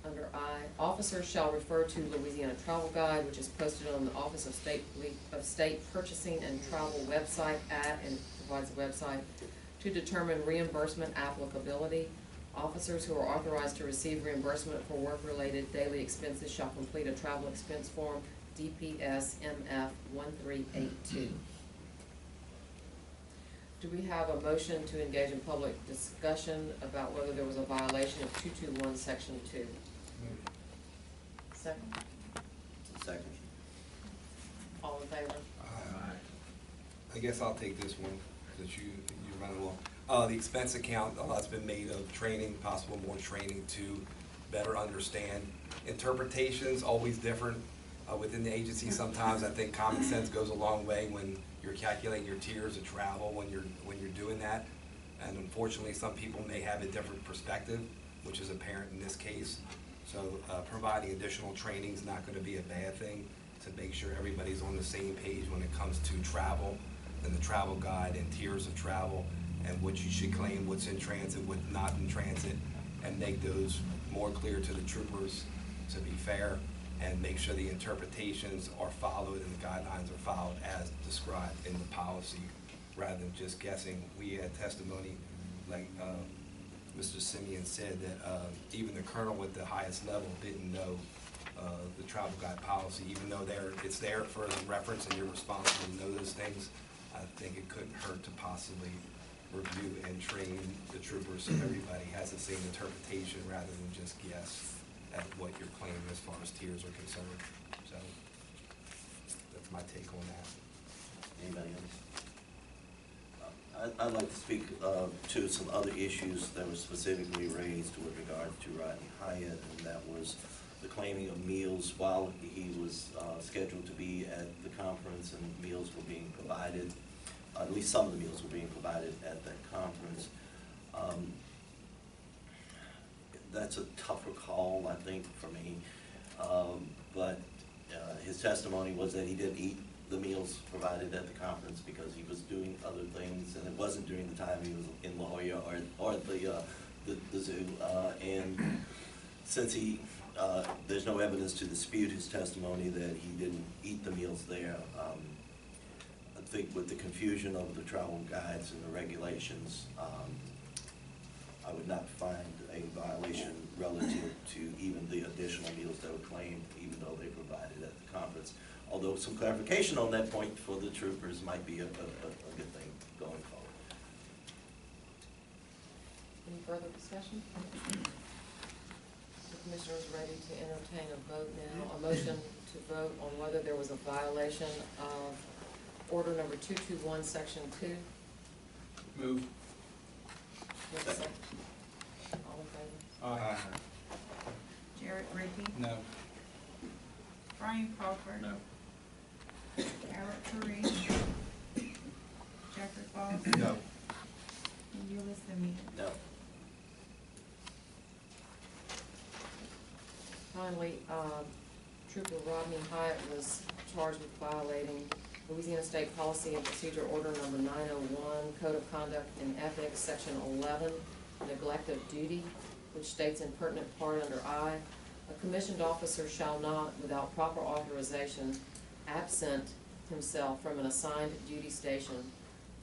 under I, officers shall refer to Louisiana Travel Guide, which is posted on the Office of State Purchasing and Travel website at, and provides a website, to determine reimbursement applicability. Officers who are authorized to receive reimbursement for work-related daily expenses shall complete a travel expense form, DPS MF 1382. Do we have a motion to engage in public discussion about whether there was a violation of 221, section 2? Second.
Second.
All in favor?
I guess I'll take this one, since you run along. The expense account, a lot's been made of training, possible more training to better understand. Interpretations, always different within the agency. Sometimes I think common sense goes a long way when you're calculating your tiers of travel, when you're doing that. And unfortunately, some people may have a different perspective, which is apparent in this case. So providing additional training is not going to be a bad thing, to make sure everybody's on the same page when it comes to travel and the travel guide and tiers of travel, and what you should claim, what's in transit, what's not in transit, and make those more clear to the troopers, to be fair, and make sure the interpretations are followed and the guidelines are followed as described in the policy, rather than just guessing. We had testimony, like Mr. Simeon said, that even the colonel at the highest level didn't know the travel guide policy, even though it's there for reference and you're responsible to know those things. I think it couldn't hurt to possibly review and train the troopers so everybody has the same interpretation rather than just guess at what you're claiming as far as tiers are concerned. So that's my take on that.
Anybody else? I'd like to speak to some other issues that were specifically raised with regard to Rodney Hyatt, and that was the claiming of meals while he was scheduled to be at the conference, and meals were being provided. At least some of the meals were being provided at that conference. That's a tougher call, I think, for me. But his testimony was that he did eat the meals provided at the conference because he was doing other things, and it wasn't during the time he was in La Jolla or the zoo. And since there's no evidence to dispute his testimony that he didn't eat the meals there, I think with the confusion of the travel guides and the regulations, I would not find a violation relative to even the additional meals that were claimed, even though they provided at the conference. Although some clarification on that point for the troopers might be a good thing going forward.
Any further discussion? The commissioner is ready to entertain a vote now, a motion to vote on whether there was a violation of order number 221, section 2.
Move.
Give a second. All in favor?
Aye.
Jared Ricky,
No.
Brian Crawford.
No.
Howard Perry, Jeffrey Foss,
No.
and Eunice Simeon.
No.
Finally, Trooper Rodney Hyatt was charged with violating Louisiana State Policy and Procedure Order number 901, Code of Conduct and Ethics, Section 11, Neglect of Duty, which states in pertinent part under I, a commissioned officer shall not, without proper authorization, absent himself from an assigned duty station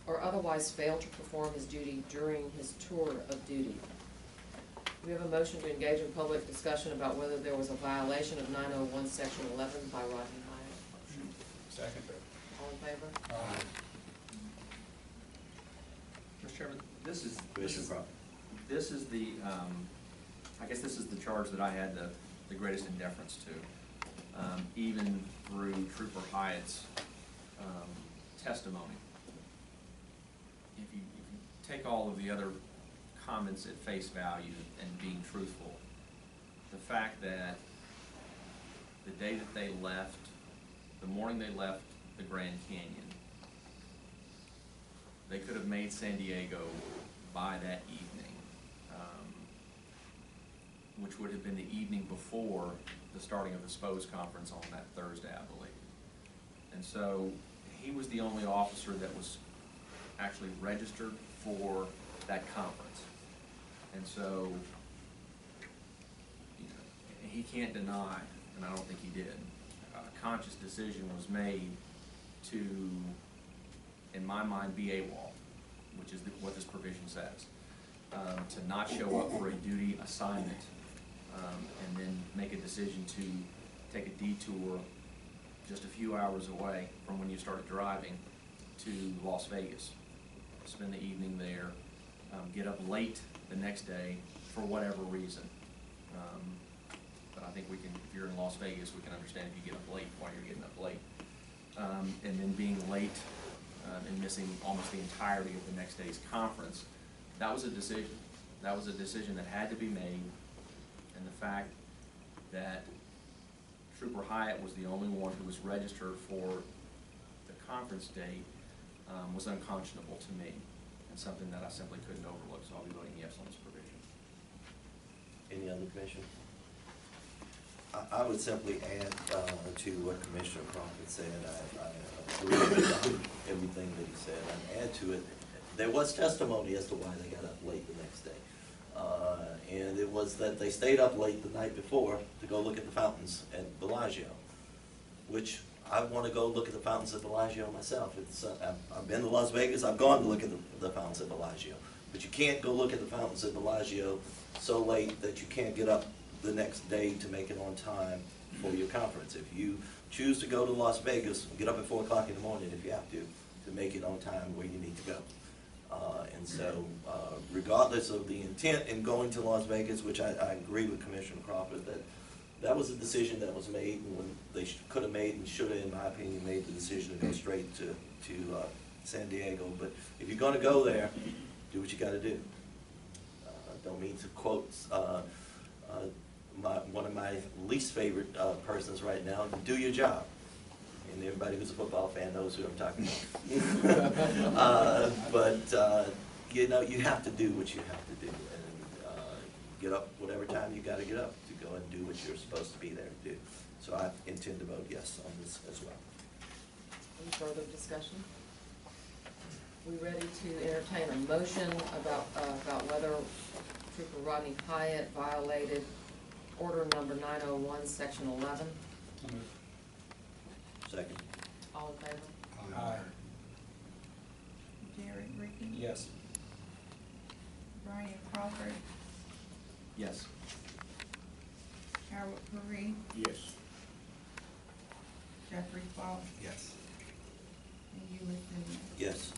or otherwise fail to perform his duty during his tour of duty. We have a motion to engage in public discussion about whether there was a violation of 901, Section 11 by Rodney Hyatt.
Second.
All in favor?
Mr. Chairman, this is
Commissioner Crawford.
this is the, I guess this is the charge that I had the greatest indifference to, even through Trooper Hyatt's testimony. If you take all of the other comments at face value and being truthful, the fact that the day that they left, the morning they left the Grand Canyon, they could have made San Diego by that evening, which would have been the evening before the starting of the SPO's conference on that Thursday, I believe. And so he was the only officer that was actually registered for that conference. And so, you know, he can't deny, and I don't think he did, a conscious decision was made to, in my mind, be AWOL, which is what this provision says, to not show up for a duty assignment, and then make a decision to take a detour just a few hours away from when you started driving to Las Vegas, spend the evening there, get up late the next day for whatever reason. But I think we can, if you're in Las Vegas, we can understand if you get up late, why you're getting up late. And then being late and missing almost the entirety of the next day's conference, that was a decision. That was a decision that had to be made, and the fact that Trooper Hyatt was the only one who was registered for the conference date was unconscionable to me, and something that I simply couldn't overlook, so I'll be voting yes on this provision.
Any other commission? I would simply add to what Commissioner Crawford said. I agree with everything that he said. I'd add to it, there was testimony as to why they got up late the next day. And it was that they stayed up late the night before to go look at the fountains at Bellagio, which I want to go look at the fountains at Bellagio myself. I've been to Las Vegas, I've gone to look at the fountains at Bellagio. But you can't go look at the fountains at Bellagio so late that you can't get up the next day to make it on time for your conference. If you choose to go to Las Vegas, get up at 4 o'clock in the morning if you have to make it on time where you need to go. And so, regardless of the intent in going to Las Vegas, which I agree with Commissioner Crawford, that was a decision that was made, and when they could have made and should have, in my opinion, made the decision to go straight to San Diego. But if you're going to go there, do what you got to do. Don't mean to quote one of my least favorite persons right now, do your job. And everybody who's a football fan knows who I'm talking about. But you know, you have to do what you have to do, and get up whatever time you got to get up to go go and do what you're supposed to be there to do. So I intend to vote yes on this as well.
Any further discussion? We ready to entertain a motion about whether Trooper Rodney Hyatt violated order number 901, section 11?
Second.
All in favor?
Aye.
Jared Rickey.
Yes.
Brian Crawford,
Yes.
Harold Perry,
Yes.
Jeffrey Foss,
Yes.
and Eula Simmons.
Yes.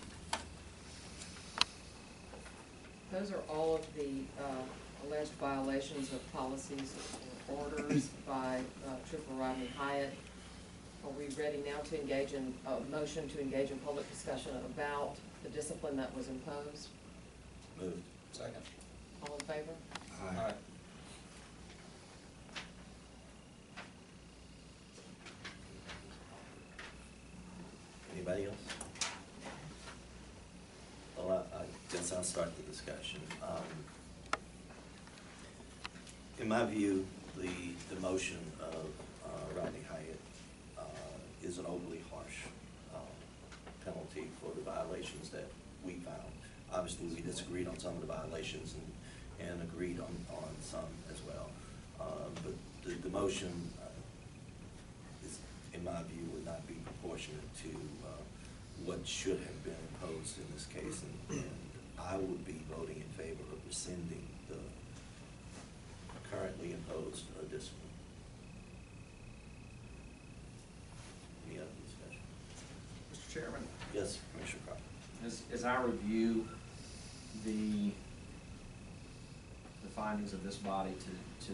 Those are all of the alleged violations of policies or orders by Trooper Rodney Hyatt. Are we ready now to engage in a motion to engage in public discussion about the discipline that was imposed?
Moved.
Second.
All in favor?
Aye.
Anybody else? Well, I guess I'll start the discussion. In my view, the motion of Rodney Hyatt is an overly harsh penalty for the violations that we found. Obviously, we disagreed on some of the violations and agreed on some as well. But the motion is, in my view, would not be proportionate to what should have been imposed in this case. And I would be voting in favor of rescinding the currently imposed discipline. Any other discussion?
Mr. Chairman,
Yes, Commissioner Crawford.
as I review the findings of this body to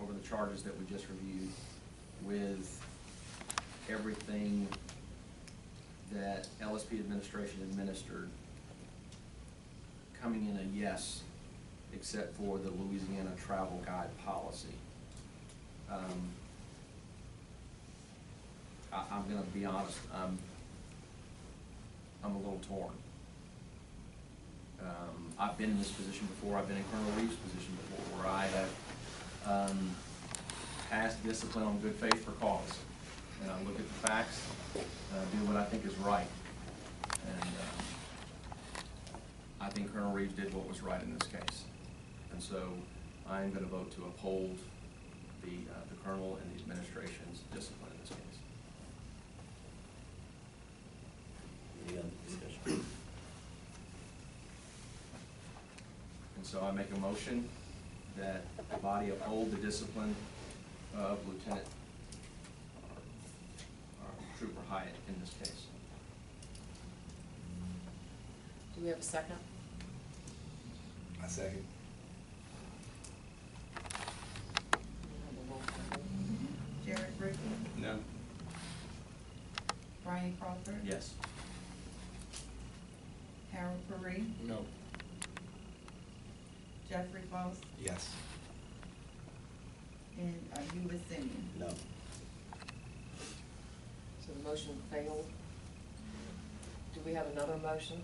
over the charges that we just reviewed, with everything that LSP administration administered coming in a yes, except for the Louisiana travel guide policy. I'm gonna be honest, I'm a little torn. I've been in this position before. I've been in Colonel Reeves' position before, where I have passed discipline on good faith for cause. And I look at the facts, and I do what I think is right. And I think Colonel Reeves did what was right in this case. And so I am going to vote to uphold the Colonel and the administration's discipline in this case.
Any other discussion?
And so I make a motion that the body uphold the discipline of Lieutenant Trooper Hyatt in this case.
Do we have a second?
I second.
Jared Rickey,
No.
Brian Crawford.
Yes.
Harold Perry,
No.
Jeffrey Foss,
Yes.
and Eula Simmons.
No.
So the motion failed. Do we have another motion?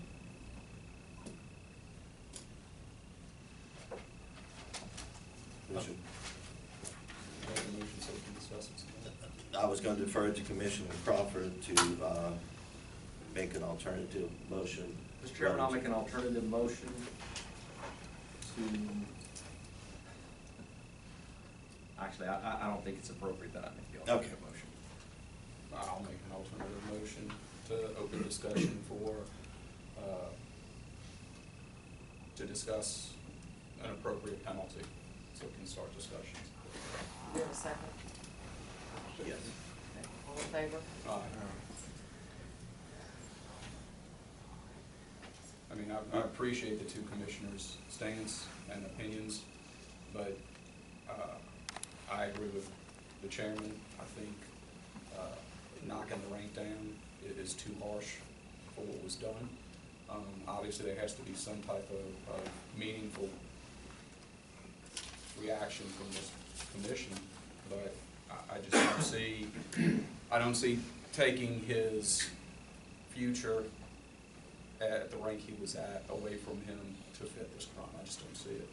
Commissioner?
Make a motion so we can discuss it.
I was going to defer to Commissioner Crawford to make an alternative motion.
Mr. Chairman, I'll make an alternative motion to, actually, I don't think it's appropriate that I make the alternative
Okay.
motion.
I'll make an alternative motion to open discussion for, to discuss an appropriate penalty, so we can start discussions.
Do we have a second?
Yes.
Okay. All in favor?
Aye. I mean, I appreciate the two commissioners' stance and opinions, but I agree with the chairman. I think knocking the rank down is too harsh for what was done. Obviously, there has to be some type of meaningful reaction from this commission, but I just don't see, I don't see taking his future at the rank he was at away from him to fit this crime. I just don't see it.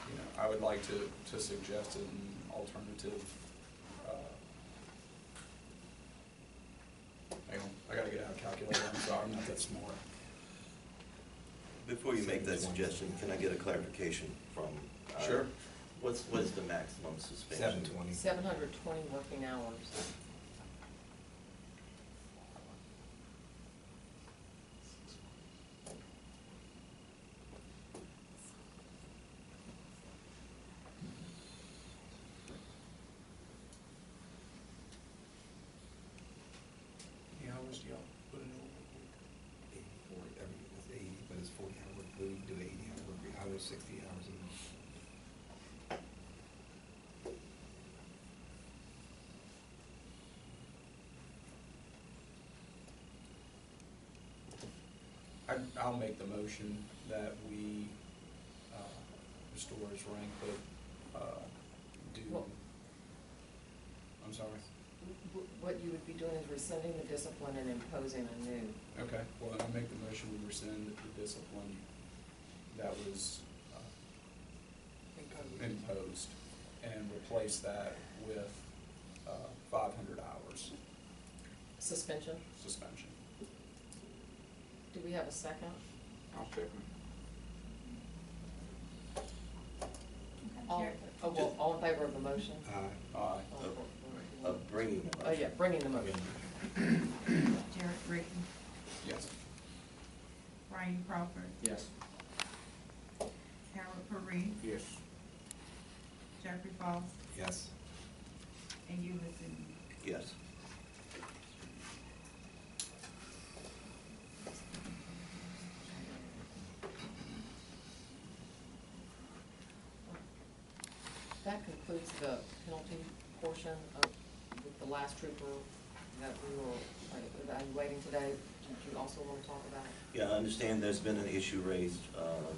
you know, I would like to suggest an alternative. Hang on, I gotta get out a calculator, I'm sorry, I'm not that smart.
Before you make that suggestion, can I get a clarification from?
Sure.
What is the maximum suspension?
720.
720 working hours.
How many hours do y'all put in?
80, but it's 40 hour work week, do 80 hour work week, 160 hours a month.
I'll make the motion that we restore his rank, but do,
Well-
I'm sorry?
What you would be doing is rescinding the discipline and imposing a new.
Okay, well, then I'll make the motion we rescind the discipline that was imposed and replace that with 500 hours
Suspension.
suspension.
Do we have a second?
I'll second.
All, oh, well, all in favor of the motion?
Aye.
All
Of bringing the
Oh,
motion.
yeah, bringing the motion.
Jared Ricky,
Yes.
Brian Crawford,
Yes.
Harold Perry,
Yes.
Jeffrey Foss,
Yes.
and you, Ms. Simmons.
Yes.
That concludes the penalty portion of the last trooper that we were evaluating today. Did you also want to talk about?
Yeah, I understand there's been an issue raised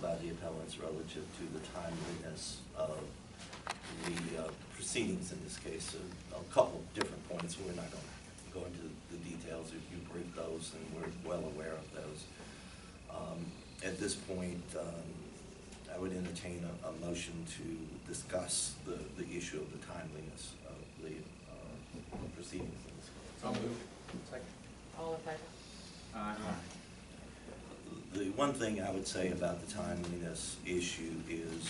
by the appellants relative to the timeliness of the proceedings in this case. A couple different points, we're not going to go into the details. If you briefed those, and we're well aware of those. At this point, I would entertain a motion to discuss the issue of the timeliness of the proceedings in this case.
I'll move. Second.
All in favor?
Aye.
The one thing I would say about the timeliness issue is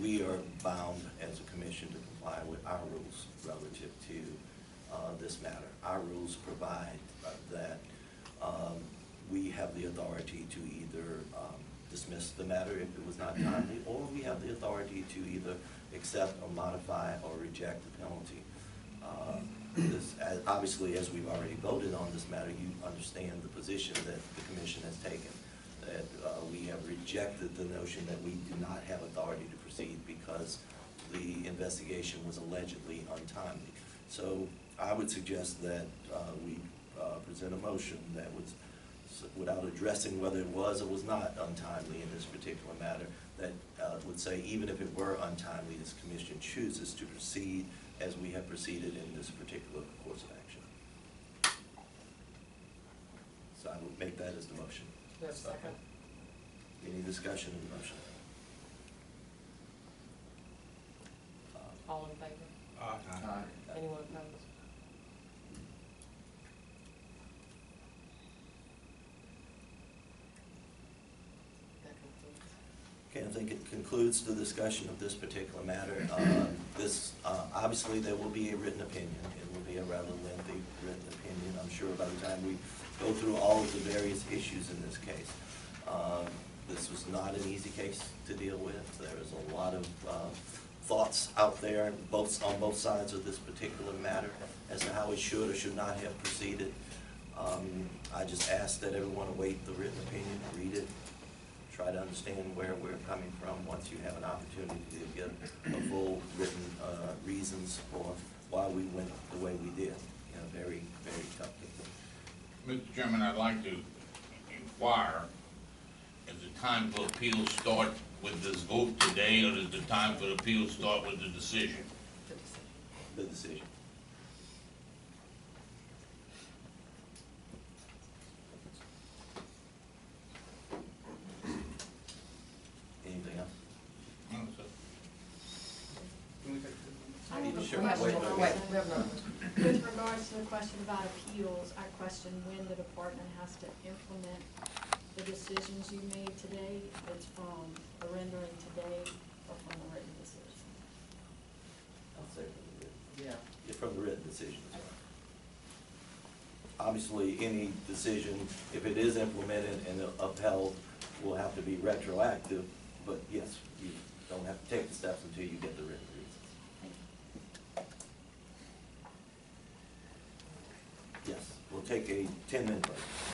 we are bound as a commission to comply with our rules relative to this matter. Our rules provide that we have the authority to either dismiss the matter if it was not timely, or we have the authority to either accept or modify or reject the penalty. Obviously, as we've already voted on this matter, you understand the position that the commission has taken, that we have rejected the notion that we do not have authority to proceed because the investigation was allegedly untimely. So I would suggest that we present a motion that was, without addressing whether it was or was not untimely in this particular matter, that would say even if it were untimely, this commission chooses to proceed as we have proceeded in this particular course of action. So I would make that as the motion.
Do we have a second?
Any discussion of the motion?
All in favor?
Aye.
Anyone opposed? That concludes.
Okay, I think it concludes the discussion of this particular matter. Obviously, there will be a written opinion. It will be a rather lengthy written opinion, I'm sure, by the time we go through all of the various issues in this case. This was not an easy case to deal with. There is a lot of thoughts out there on both sides of this particular matter as to how it should or should not have proceeded. I just ask that everyone await the written opinion, read it, try to understand where we're coming from once you have an opportunity to get a full written reasons for why we went the way we did in a very, very tough case.
Mr. Chairman, I'd like to inquire, does the time for appeal start with this vote today, or does the time for appeal start with the decision?
The decision.
The decision. Anything else? Sure,
We have
wait,
another-
wait.
we have another.
With regards to the question about appeals, I question when the department has to implement the decisions you made today. It's from a rendering today or from a written decision.
I'll say from the written.
Yeah.
From the written decision. Obviously, any decision, if it is implemented and upheld, will have to be retroactive, but yes, you don't have to take the steps until you get the written reasons. Yes, we'll take a 10-minute break.